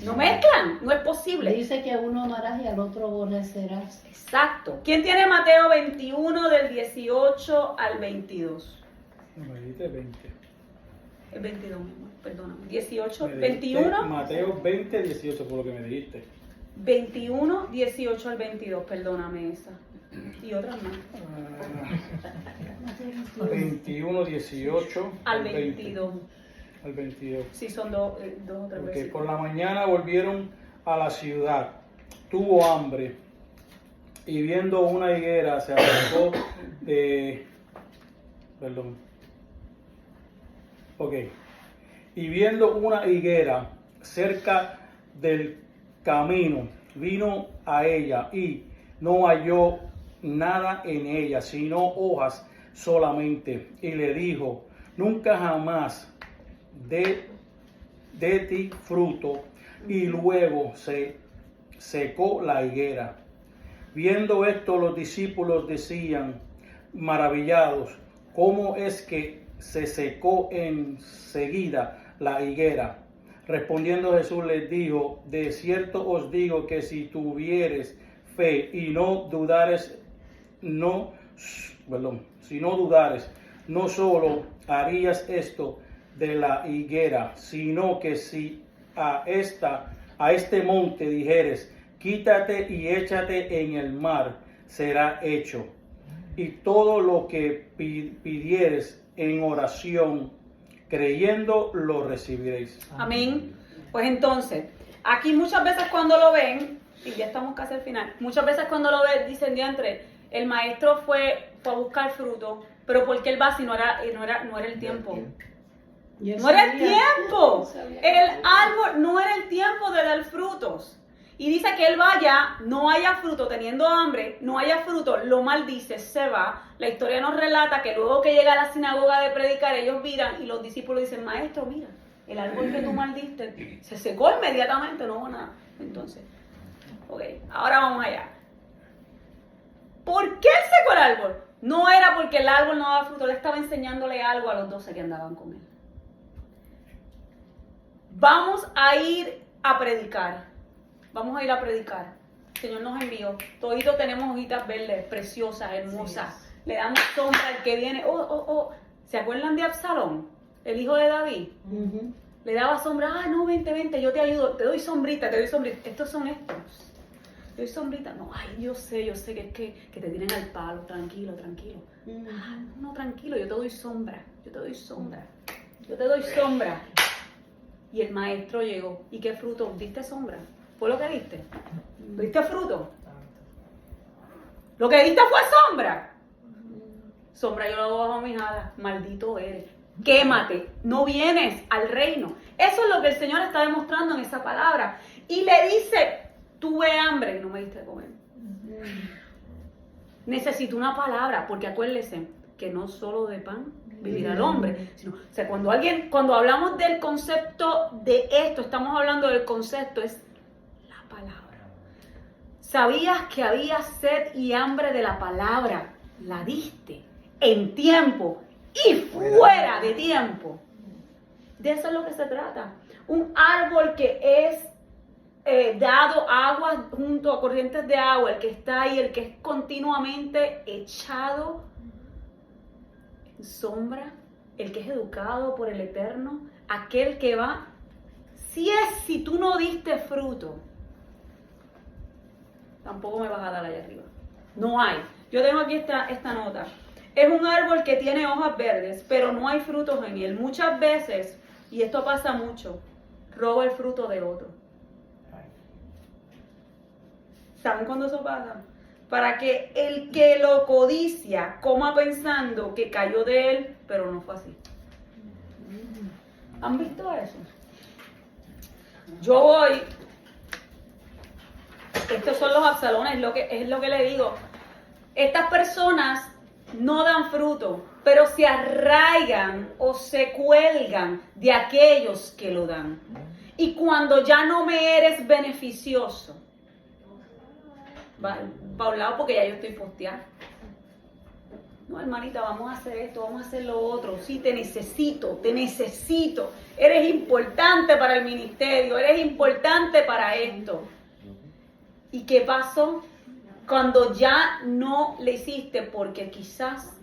No mezclan, no es posible. Dice que a uno amarás y al otro aborrecerás. Exacto. ¿Quién tiene Mateo 21 del 18 al 22? Me dijiste 20. El 22, mi amor, perdóname. 18, Me dijiste 21. Mateo 20, 18, por lo que me dijiste. 21, 18 al 22, perdóname esa. Y otras más. 21, 18 Al 22. Al 22. Sí, son dos o tres Porque versículos. por la mañana volvieron a la ciudad. Tuvo hambre. Y viendo una higuera se acercó de... Perdón. Ok. Y viendo una higuera cerca del camino, vino a ella y no halló nada en ella, sino hojas solamente. Y le dijo, nunca jamás de ti fruto. Y luego se secó la higuera. Viendo esto, los discípulos decían, maravillados, ¿cómo es que se secó enseguida la higuera? Respondiendo Jesús les dijo, de cierto os digo que si tuvieres fe y si no dudares, no solo harías esto de la higuera, sino que si a este monte dijeres, quítate y échate en el mar, será hecho. Y todo lo que pidieres en oración, creyendo, lo recibiréis. Amén. Pues entonces, aquí muchas veces cuando lo ven, y ya estamos casi al final, muchas veces cuando lo ven dicen, diantre, el maestro fue a buscar fruto, pero ¿por qué él va si no era el tiempo? No era el tiempo. El árbol no era el tiempo de dar frutos. Y dice que él vaya, no haya fruto, teniendo hambre, no haya fruto, lo maldice, se va. La historia nos relata que luego que llega a la sinagoga de predicar, ellos miran y los discípulos dicen, maestro, mira, el árbol que tú maldiste se secó inmediatamente, no hubo nada. Entonces, ok, ahora vamos allá. ¿Por qué él secó el árbol? No era porque el árbol no daba fruto, él estaba enseñándole algo a los 12 que andaban con él. Vamos a ir a predicar. Vamos a ir a predicar. El Señor nos envió. Toditos tenemos hojitas verdes, preciosas, hermosas. Le damos sombra al que viene. ¿Se acuerdan de Absalón? El hijo de David. Le daba sombra. No, vente, yo te ayudo. Te doy sombrita. Estos son estos. Te doy sombrita. No, yo sé que te tienen al palo. Tranquilo. No, tranquilo, yo te doy sombra. Y el maestro llegó. ¿Y qué fruto? ¿Diste sombra? ¿Fue lo que diste? ¿Diste fruto? Lo que diste fue sombra. Sombra yo lo hago bajo mis alas. Maldito eres. Quémate. No vienes al reino. Eso es lo que el Señor está demostrando en esa palabra. Y le dice, tuve hambre y no me diste de comer. Necesito una palabra, porque acuérdese que no solo de pan vivirá el hombre, sino, cuando hablamos del concepto de esto, estamos hablando del concepto, es la palabra. ¿Sabías que había sed y hambre de la palabra? La diste en tiempo y fuera de tiempo. De eso es lo que se trata. Un árbol que es dado agua junto a corrientes de agua, el que está ahí, el que es continuamente echado en sombra, el que es educado por el Eterno, aquel que va, si tú no diste fruto, tampoco me vas a dar allá arriba. No hay. Yo tengo aquí esta nota. Es un árbol que tiene hojas verdes, pero no hay frutos en él. Muchas veces, y esto pasa mucho, roba el fruto de otro. ¿Saben cuándo eso pasa? Para que el que lo codicia coma pensando que cayó de él, pero no fue así. ¿Han visto eso? Yo voy, estos son los Absalones, es lo que le digo. Estas personas no dan fruto, pero se arraigan o se cuelgan de aquellos que lo dan. Y cuando ya no me eres beneficioso, va para un lado porque ya yo estoy posteada. No, hermanita, vamos a hacer esto, vamos a hacer lo otro. Sí, te necesito. Eres importante para el ministerio, eres importante para esto. ¿Y qué pasó? Cuando ya no le hiciste porque quizás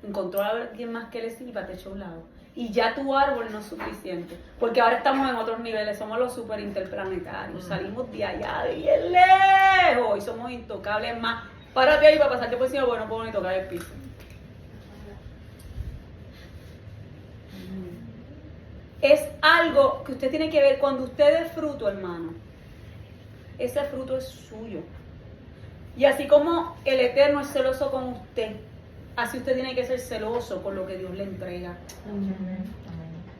encontró a alguien más que le sirva, te echó a un lado. Y ya tu árbol no es suficiente. Porque ahora estamos en otros niveles, somos los super interplanetarios. Salimos de allá, de bien lejos, y somos intocables más. Párate ahí para pasarte por encima, porque no puedo ni tocar el piso. Es algo que usted tiene que ver cuando usted dé fruto, hermano. Ese fruto es suyo. Y así como el Eterno es celoso con usted, así usted tiene que ser celoso por lo que Dios le entrega.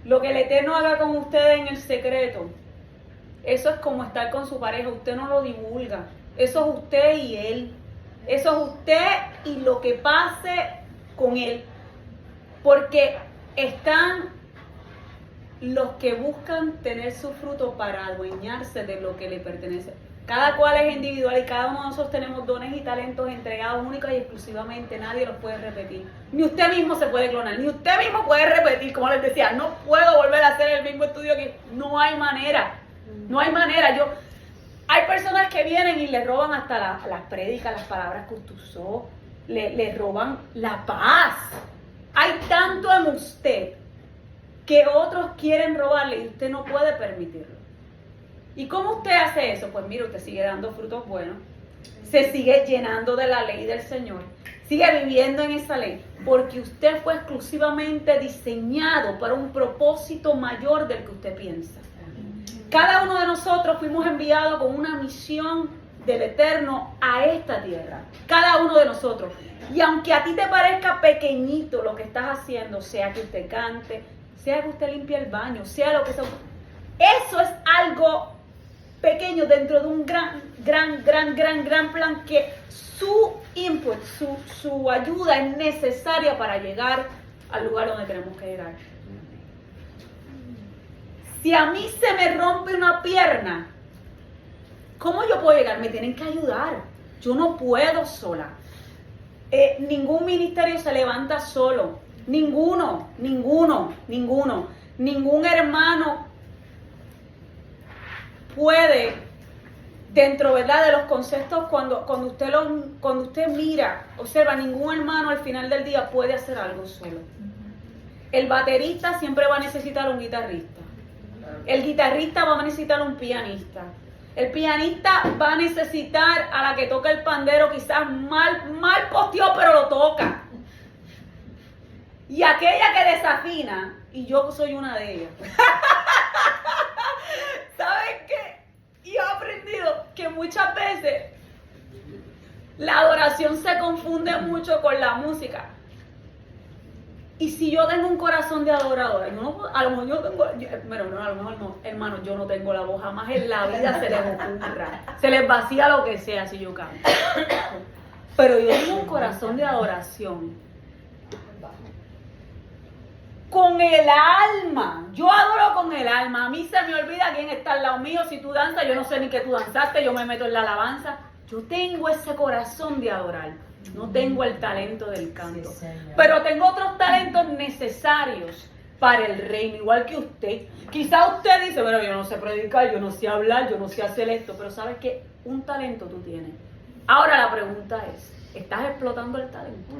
Lo que el Eterno haga con usted en el secreto, eso es como estar con su pareja. Usted no lo divulga. Eso es usted y él. Eso es usted y lo que pase con él. Porque están los que buscan tener su fruto para adueñarse de lo que le pertenece. Cada cual es individual y cada uno de nosotros tenemos dones y talentos entregados únicos y exclusivamente. Nadie los puede repetir. Ni usted mismo se puede clonar, ni usted mismo puede repetir. Como les decía, no puedo volver a hacer el mismo estudio que no hay manera. No hay manera. Hay personas que vienen y le roban hasta las prédicas, las palabras que usted usó. Le roban la paz. Hay tanto en usted que otros quieren robarle y usted no puede permitirlo. ¿Y cómo usted hace eso? Pues mire, usted sigue dando frutos buenos, se sigue llenando de la ley del Señor, sigue viviendo en esa ley, porque usted fue exclusivamente diseñado para un propósito mayor del que usted piensa. Cada uno de nosotros fuimos enviados con una misión del Eterno a esta tierra, cada uno de nosotros. Y aunque a ti te parezca pequeñito lo que estás haciendo, sea que usted cante, sea que usted limpie el baño, sea lo que sea, eso es algo pequeño dentro de un gran plan que su input, su ayuda es necesaria para llegar al lugar donde tenemos que llegar. Si a mí se me rompe una pierna, ¿cómo yo puedo llegar? Me tienen que ayudar. Yo no puedo sola. Ningún ministerio se levanta solo. Ninguno. Ningún hermano puede, dentro, ¿verdad?, de los conceptos, cuando usted mira, observa, ningún hermano al final del día puede hacer algo solo. El baterista siempre va a necesitar un guitarrista. El guitarrista va a necesitar un pianista. El pianista va a necesitar a la que toca el pandero, quizás mal posteó, pero lo toca. Y aquella que desafina, y yo soy una de ellas. ¿Saben qué? Y he aprendido que muchas veces la adoración se confunde mucho con la música. Y si yo tengo un corazón de adoradora, a lo mejor yo tengo, a lo mejor no, hermano, yo no tengo la voz, jamás en la vida se les ocurra, se les vacía lo que sea si yo canto. Pero yo tengo un corazón de adoración. Con el alma, yo adoro con el alma. A mí se me olvida quién está al lado mío. Si tú danzas, yo no sé ni que tú danzaste, yo me meto en la alabanza. Yo tengo ese corazón de adorar. No tengo el talento del canto, pero tengo otros talentos necesarios para el reino, igual que usted. Quizá usted dice, bueno, yo no sé predicar, yo no sé hablar, yo no sé hacer esto, pero sabes que un talento tú tienes. Ahora la pregunta es, ¿estás explotando el talento?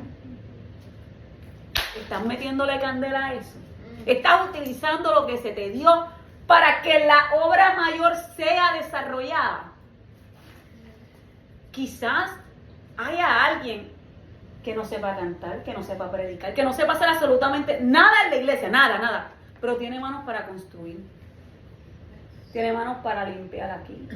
¿Estás metiéndole candela a eso? ¿Estás utilizando lo que se te dio para que la obra mayor sea desarrollada? Quizás haya alguien que no sepa cantar, que no sepa predicar, que no sepa hacer absolutamente nada en la iglesia, nada, pero tiene manos para construir, tiene manos para limpiar aquí.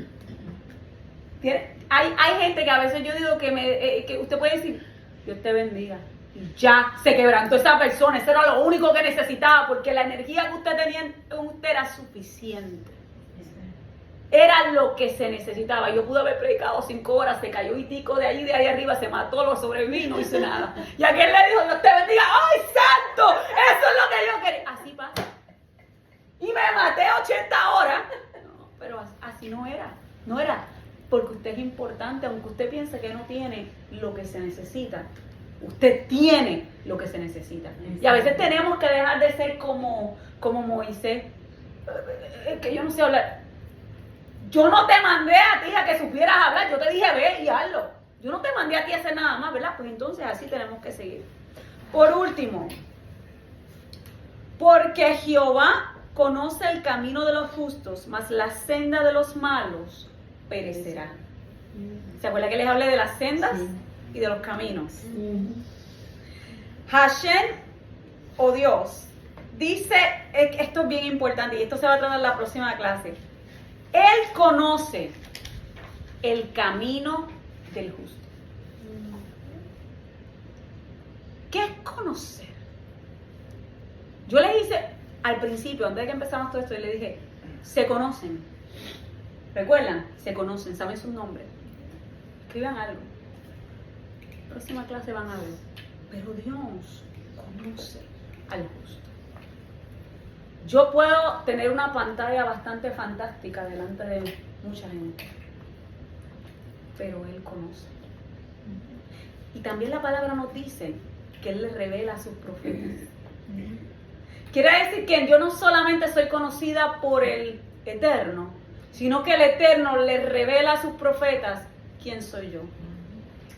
Hay gente que a veces yo digo que usted puede decir, Dios te bendiga, y ya se quebrantó esa persona, eso era lo único que necesitaba, porque la energía que usted tenía en usted era suficiente. Era lo que se necesitaba. Yo pude haber predicado 5 horas, se cayó Itico de ahí arriba, se mató, lo sobreviví, no hice nada. Y aquel le dijo, Dios te bendiga, ¡ay, santo! Eso es lo que yo quería. Así pasa. Y me maté 80 horas. No, pero así no era. No era. Porque usted es importante, aunque usted piense que no tiene lo que se necesita. Usted tiene lo que se necesita. Y a veces tenemos que dejar de ser como Moisés. Que yo no sé hablar. Yo no te mandé a ti a que supieras hablar, yo te dije ve y hazlo. Yo no te mandé a ti a hacer nada más, ¿verdad? Pues entonces así tenemos que seguir. Por último, porque Jehová conoce el camino de los justos, mas la senda de los malos perecerá. ¿Se acuerda que les hablé de las sendas y de los caminos? Hashem, o Dios, dice, esto es bien importante y esto se va a tratar en la próxima clase. Él conoce el camino del justo. ¿Qué es conocer? Yo les hice al principio, antes de que empezamos todo esto, yo les dije, se conocen. ¿Recuerdan? Se conocen, saben su nombre. Escriban algo. Próxima clase van a ver. Pero Dios conoce al justo. Yo puedo tener una pantalla bastante fantástica delante de mucha gente, pero Él conoce. Y también la palabra nos dice que Él le revela a sus profetas. Quiere decir que yo no solamente soy conocida por el Eterno, sino que el Eterno le revela a sus profetas quién soy yo.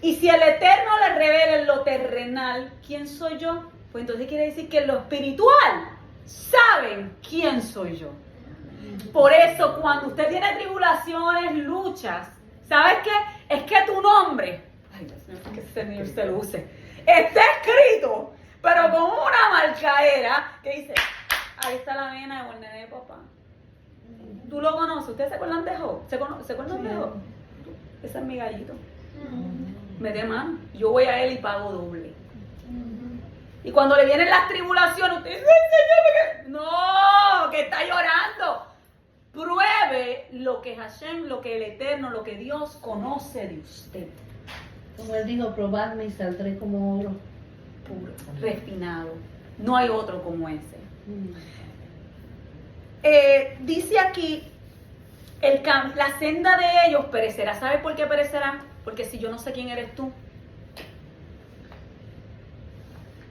Y si el Eterno le revela en lo terrenal quién soy yo, pues entonces quiere decir que en lo espiritual saben quién soy yo. Por eso cuando usted tiene tribulaciones, luchas, ¿sabes qué? Es que tu nombre, ay Dios mío, que ese Señor se lo use, está escrito, pero con una marcaera que dice, ahí está la vena de Borné de papá. ¿Tú lo conoces? ¿Ustedes se acuerdan de Job? ¿Se acuerdan de Job? Ese es mi gallito. Me dé mano, yo voy a él y pago doble. Y cuando le vienen las tribulaciones, usted dice, no, que está llorando. Pruebe lo que Hashem, lo que el Eterno, lo que Dios conoce de usted. Como él dijo, probadme y saldré como oro. Puro, refinado. No hay otro como ese. Dice aquí, la senda de ellos perecerá. ¿Sabe por qué perecerá? Porque si yo no sé quién eres tú,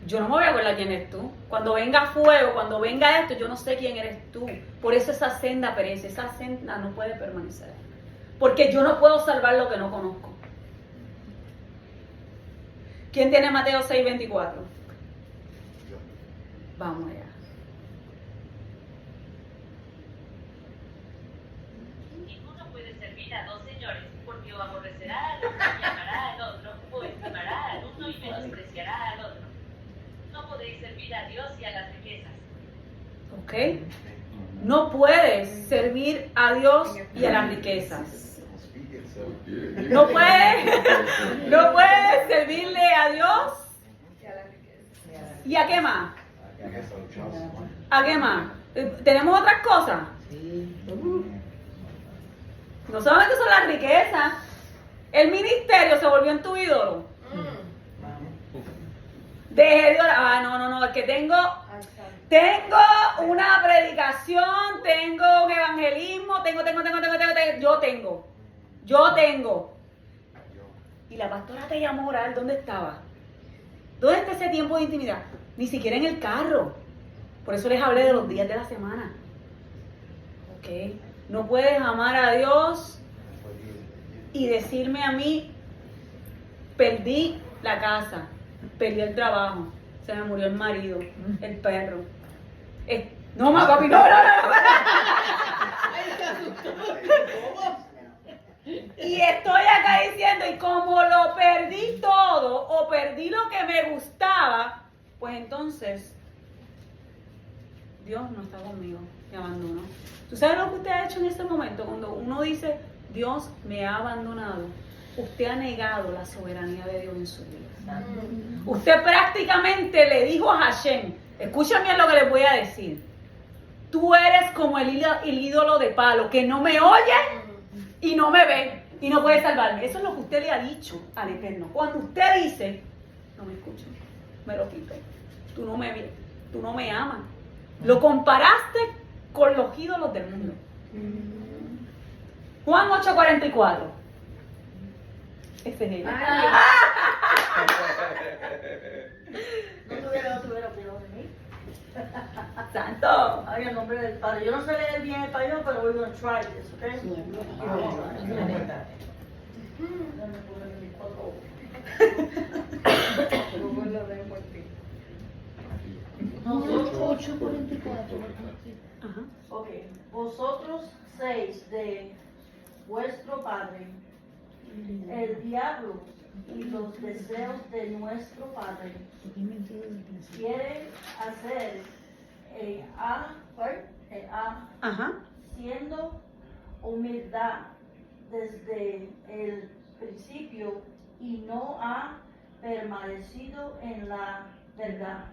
yo no me voy a acordar quién eres tú. Cuando venga fuego, cuando venga esto, yo no sé quién eres tú. Por eso esa senda perece, esa senda no puede permanecer. Porque yo no puedo salvar lo que no conozco. ¿Quién tiene Mateo 6:24? Vamos allá. Ninguno puede servir a dos señores, porque o aborrecerá al uno y amará al otro, o estimará al uno y menospreciará al otro. No podéis servir a Dios y a las riquezas. ¿Ok? No puedes servir a Dios y a las riquezas. No puedes servirle a Dios. ¿Y a qué más? ¿A qué más? ¿Tenemos otras cosas? No solamente son las riquezas. El ministerio se volvió en tu ídolo. Deje de orar. No, es que tengo una predicación, tengo un evangelismo, yo tengo. Y la pastora te llamó a orar, ¿dónde estaba? ¿Dónde está ese tiempo de intimidad? Ni siquiera en el carro. Por eso les hablé de los días de la semana. ¿Ok? No puedes amar a Dios y decirme a mí, perdí la casa, perdí el trabajo, se me murió el marido, el perro. No, más papi, no. Y estoy acá diciendo, y como lo perdí todo, o perdí lo que me gustaba, pues entonces, Dios no está conmigo, me abandonó. ¿Tú sabes lo que usted ha hecho en ese momento? Cuando uno dice, Dios me ha abandonado, usted ha negado la soberanía de Dios en su vida. Usted prácticamente le dijo a Hashem, escúchame bien lo que les voy a decir, tú eres como el ídolo de palo, que no me oye y no me ve y no puede salvarme. Eso es lo que usted le ha dicho al Eterno. Cuando usted dice, no me escucho, me lo quito, tú no me amas. Lo comparaste con los ídolos del mundo. Juan 8:44. Ese es él. No tuviera cuidado de mí. Santo. Ay, en nombre del Padre. Yo no sé leer bien español, pero we're going to try this, ¿ok? No, 8:44. Ajá. Ok. Vosotros seis de vuestro Padre, el diablo y los deseos de nuestro Padre quieren hacer Ajá. siendo humildad desde el principio y no ha permanecido en la verdad,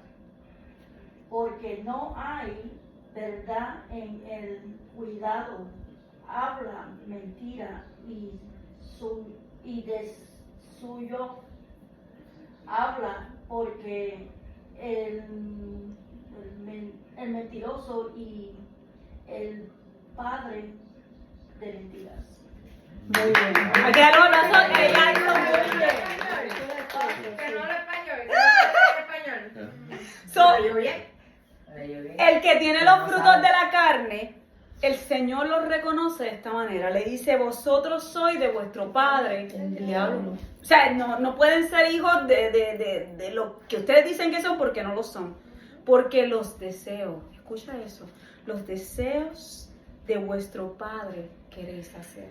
porque no hay verdad en el cuidado, habla mentira y de suyo habla, porque el mentiroso y el padre de mentiras. Muy bien. Aquí hay algo razón, ella hizo muy bien. Que no habla español, que no habla español. El que tiene los frutos de la carne, el Señor los reconoce de esta manera. Le dice, vosotros sois de vuestro padre, el diablo. O sea, no pueden ser hijos de lo que ustedes dicen que son, porque no lo son. Porque los deseos, escucha eso, los deseos de vuestro padre queréis hacer.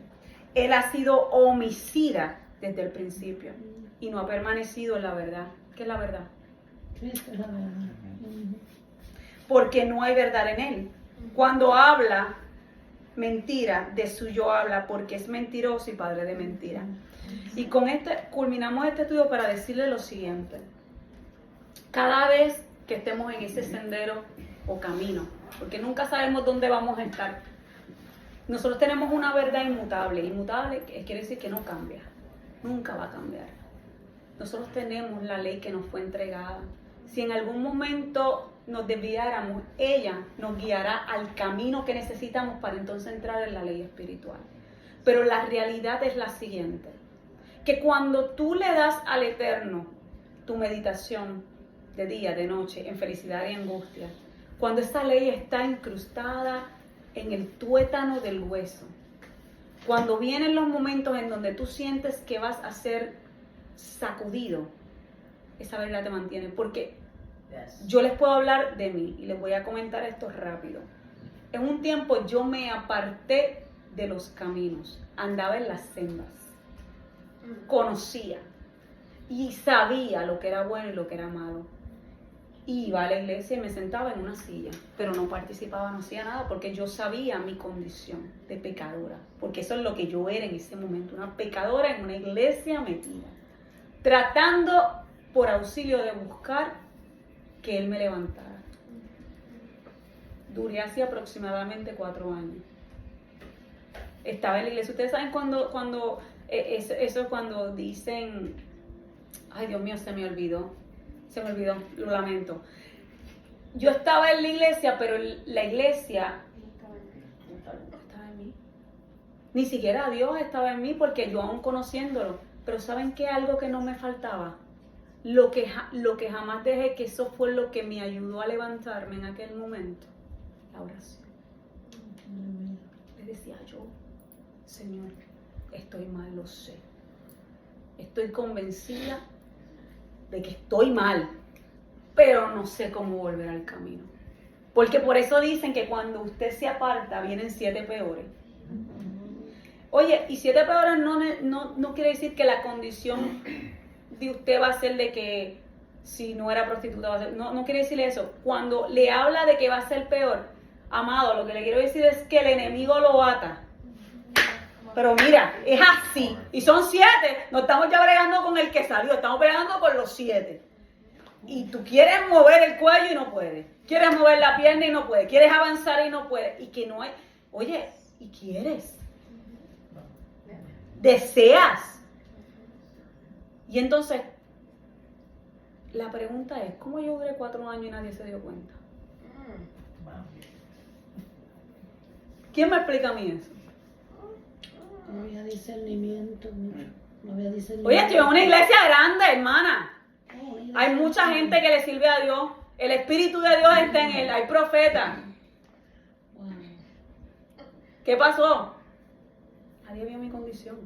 Él ha sido homicida desde el principio y no ha permanecido en la verdad. ¿Qué es la verdad? Porque no hay verdad en él. Cuando habla mentira, de suyo habla, porque es mentiroso y padre de mentira. Y con culminamos este estudio para decirle lo siguiente. Cada vez que estemos en ese sendero o camino, porque nunca sabemos dónde vamos a estar, nosotros tenemos una verdad inmutable. Inmutable quiere decir que no cambia, nunca va a cambiar. Nosotros tenemos la ley que nos fue entregada. Si en algún momento nos desviáramos, ella nos guiará al camino que necesitamos para entonces entrar en la ley espiritual. Pero la realidad es la siguiente, que cuando tú le das al Eterno tu meditación, de día, de noche, en felicidad y angustia. Cuando esta ley está incrustada en el tuétano del hueso. Cuando vienen los momentos en donde tú sientes que vas a ser sacudido, esa verdad te mantiene. Porque yo les puedo hablar de mí y les voy a comentar esto rápido. En un tiempo yo me aparté de los caminos, andaba en las sendas, conocía y sabía lo que era bueno y lo que era malo. Iba a la iglesia y me sentaba en una silla, pero no participaba, no hacía nada, porque yo sabía mi condición de pecadora, porque eso es lo que yo era en ese momento, una pecadora en una iglesia metida, tratando por auxilio de buscar que Él me levantara. Duré así aproximadamente 4 años. Estaba en la iglesia. Ustedes saben cuando eso es cuando dicen, ay Dios mío, se me olvidó, lo lamento. Yo estaba en la iglesia, pero la iglesia estaba en mí. Ni siquiera Dios estaba en mí, porque yo aún conociéndolo, pero ¿saben qué? Algo que no me faltaba. Lo que jamás dejé, que eso fue lo que me ayudó a levantarme en aquel momento, la oración. Le decía yo, Señor, estoy mal, lo sé. Estoy convencida de que estoy mal, pero no sé cómo volver al camino. Porque por eso dicen que cuando usted se aparta, vienen 7 peores. Oye, y 7 peores no quiere decir que la condición de usted va a ser de que si no era prostituta va a ser, no quiere decir eso. Cuando le habla de que va a ser peor, amado, lo que le quiero decir es que el enemigo lo ata. Pero mira, es así. Y son 7. No estamos ya bregando con el que salió, estamos bregando con los 7. Y tú quieres mover el cuello y no puedes. Quieres mover la pierna y no puedes. Quieres avanzar y no puedes. Y que no hay. Oye, ¿y quieres? Deseas. Y entonces, la pregunta es, ¿cómo yo duré 4 años y nadie se dio cuenta? ¿Quién me explica a mí eso? No había discernimiento, no había discernimiento. Oye, estoy en una iglesia grande, hermana. Hay mucha gente que le sirve a Dios. El Espíritu de Dios está en él. Hay profetas. Wow. ¿Qué pasó? Nadie vio mi condición.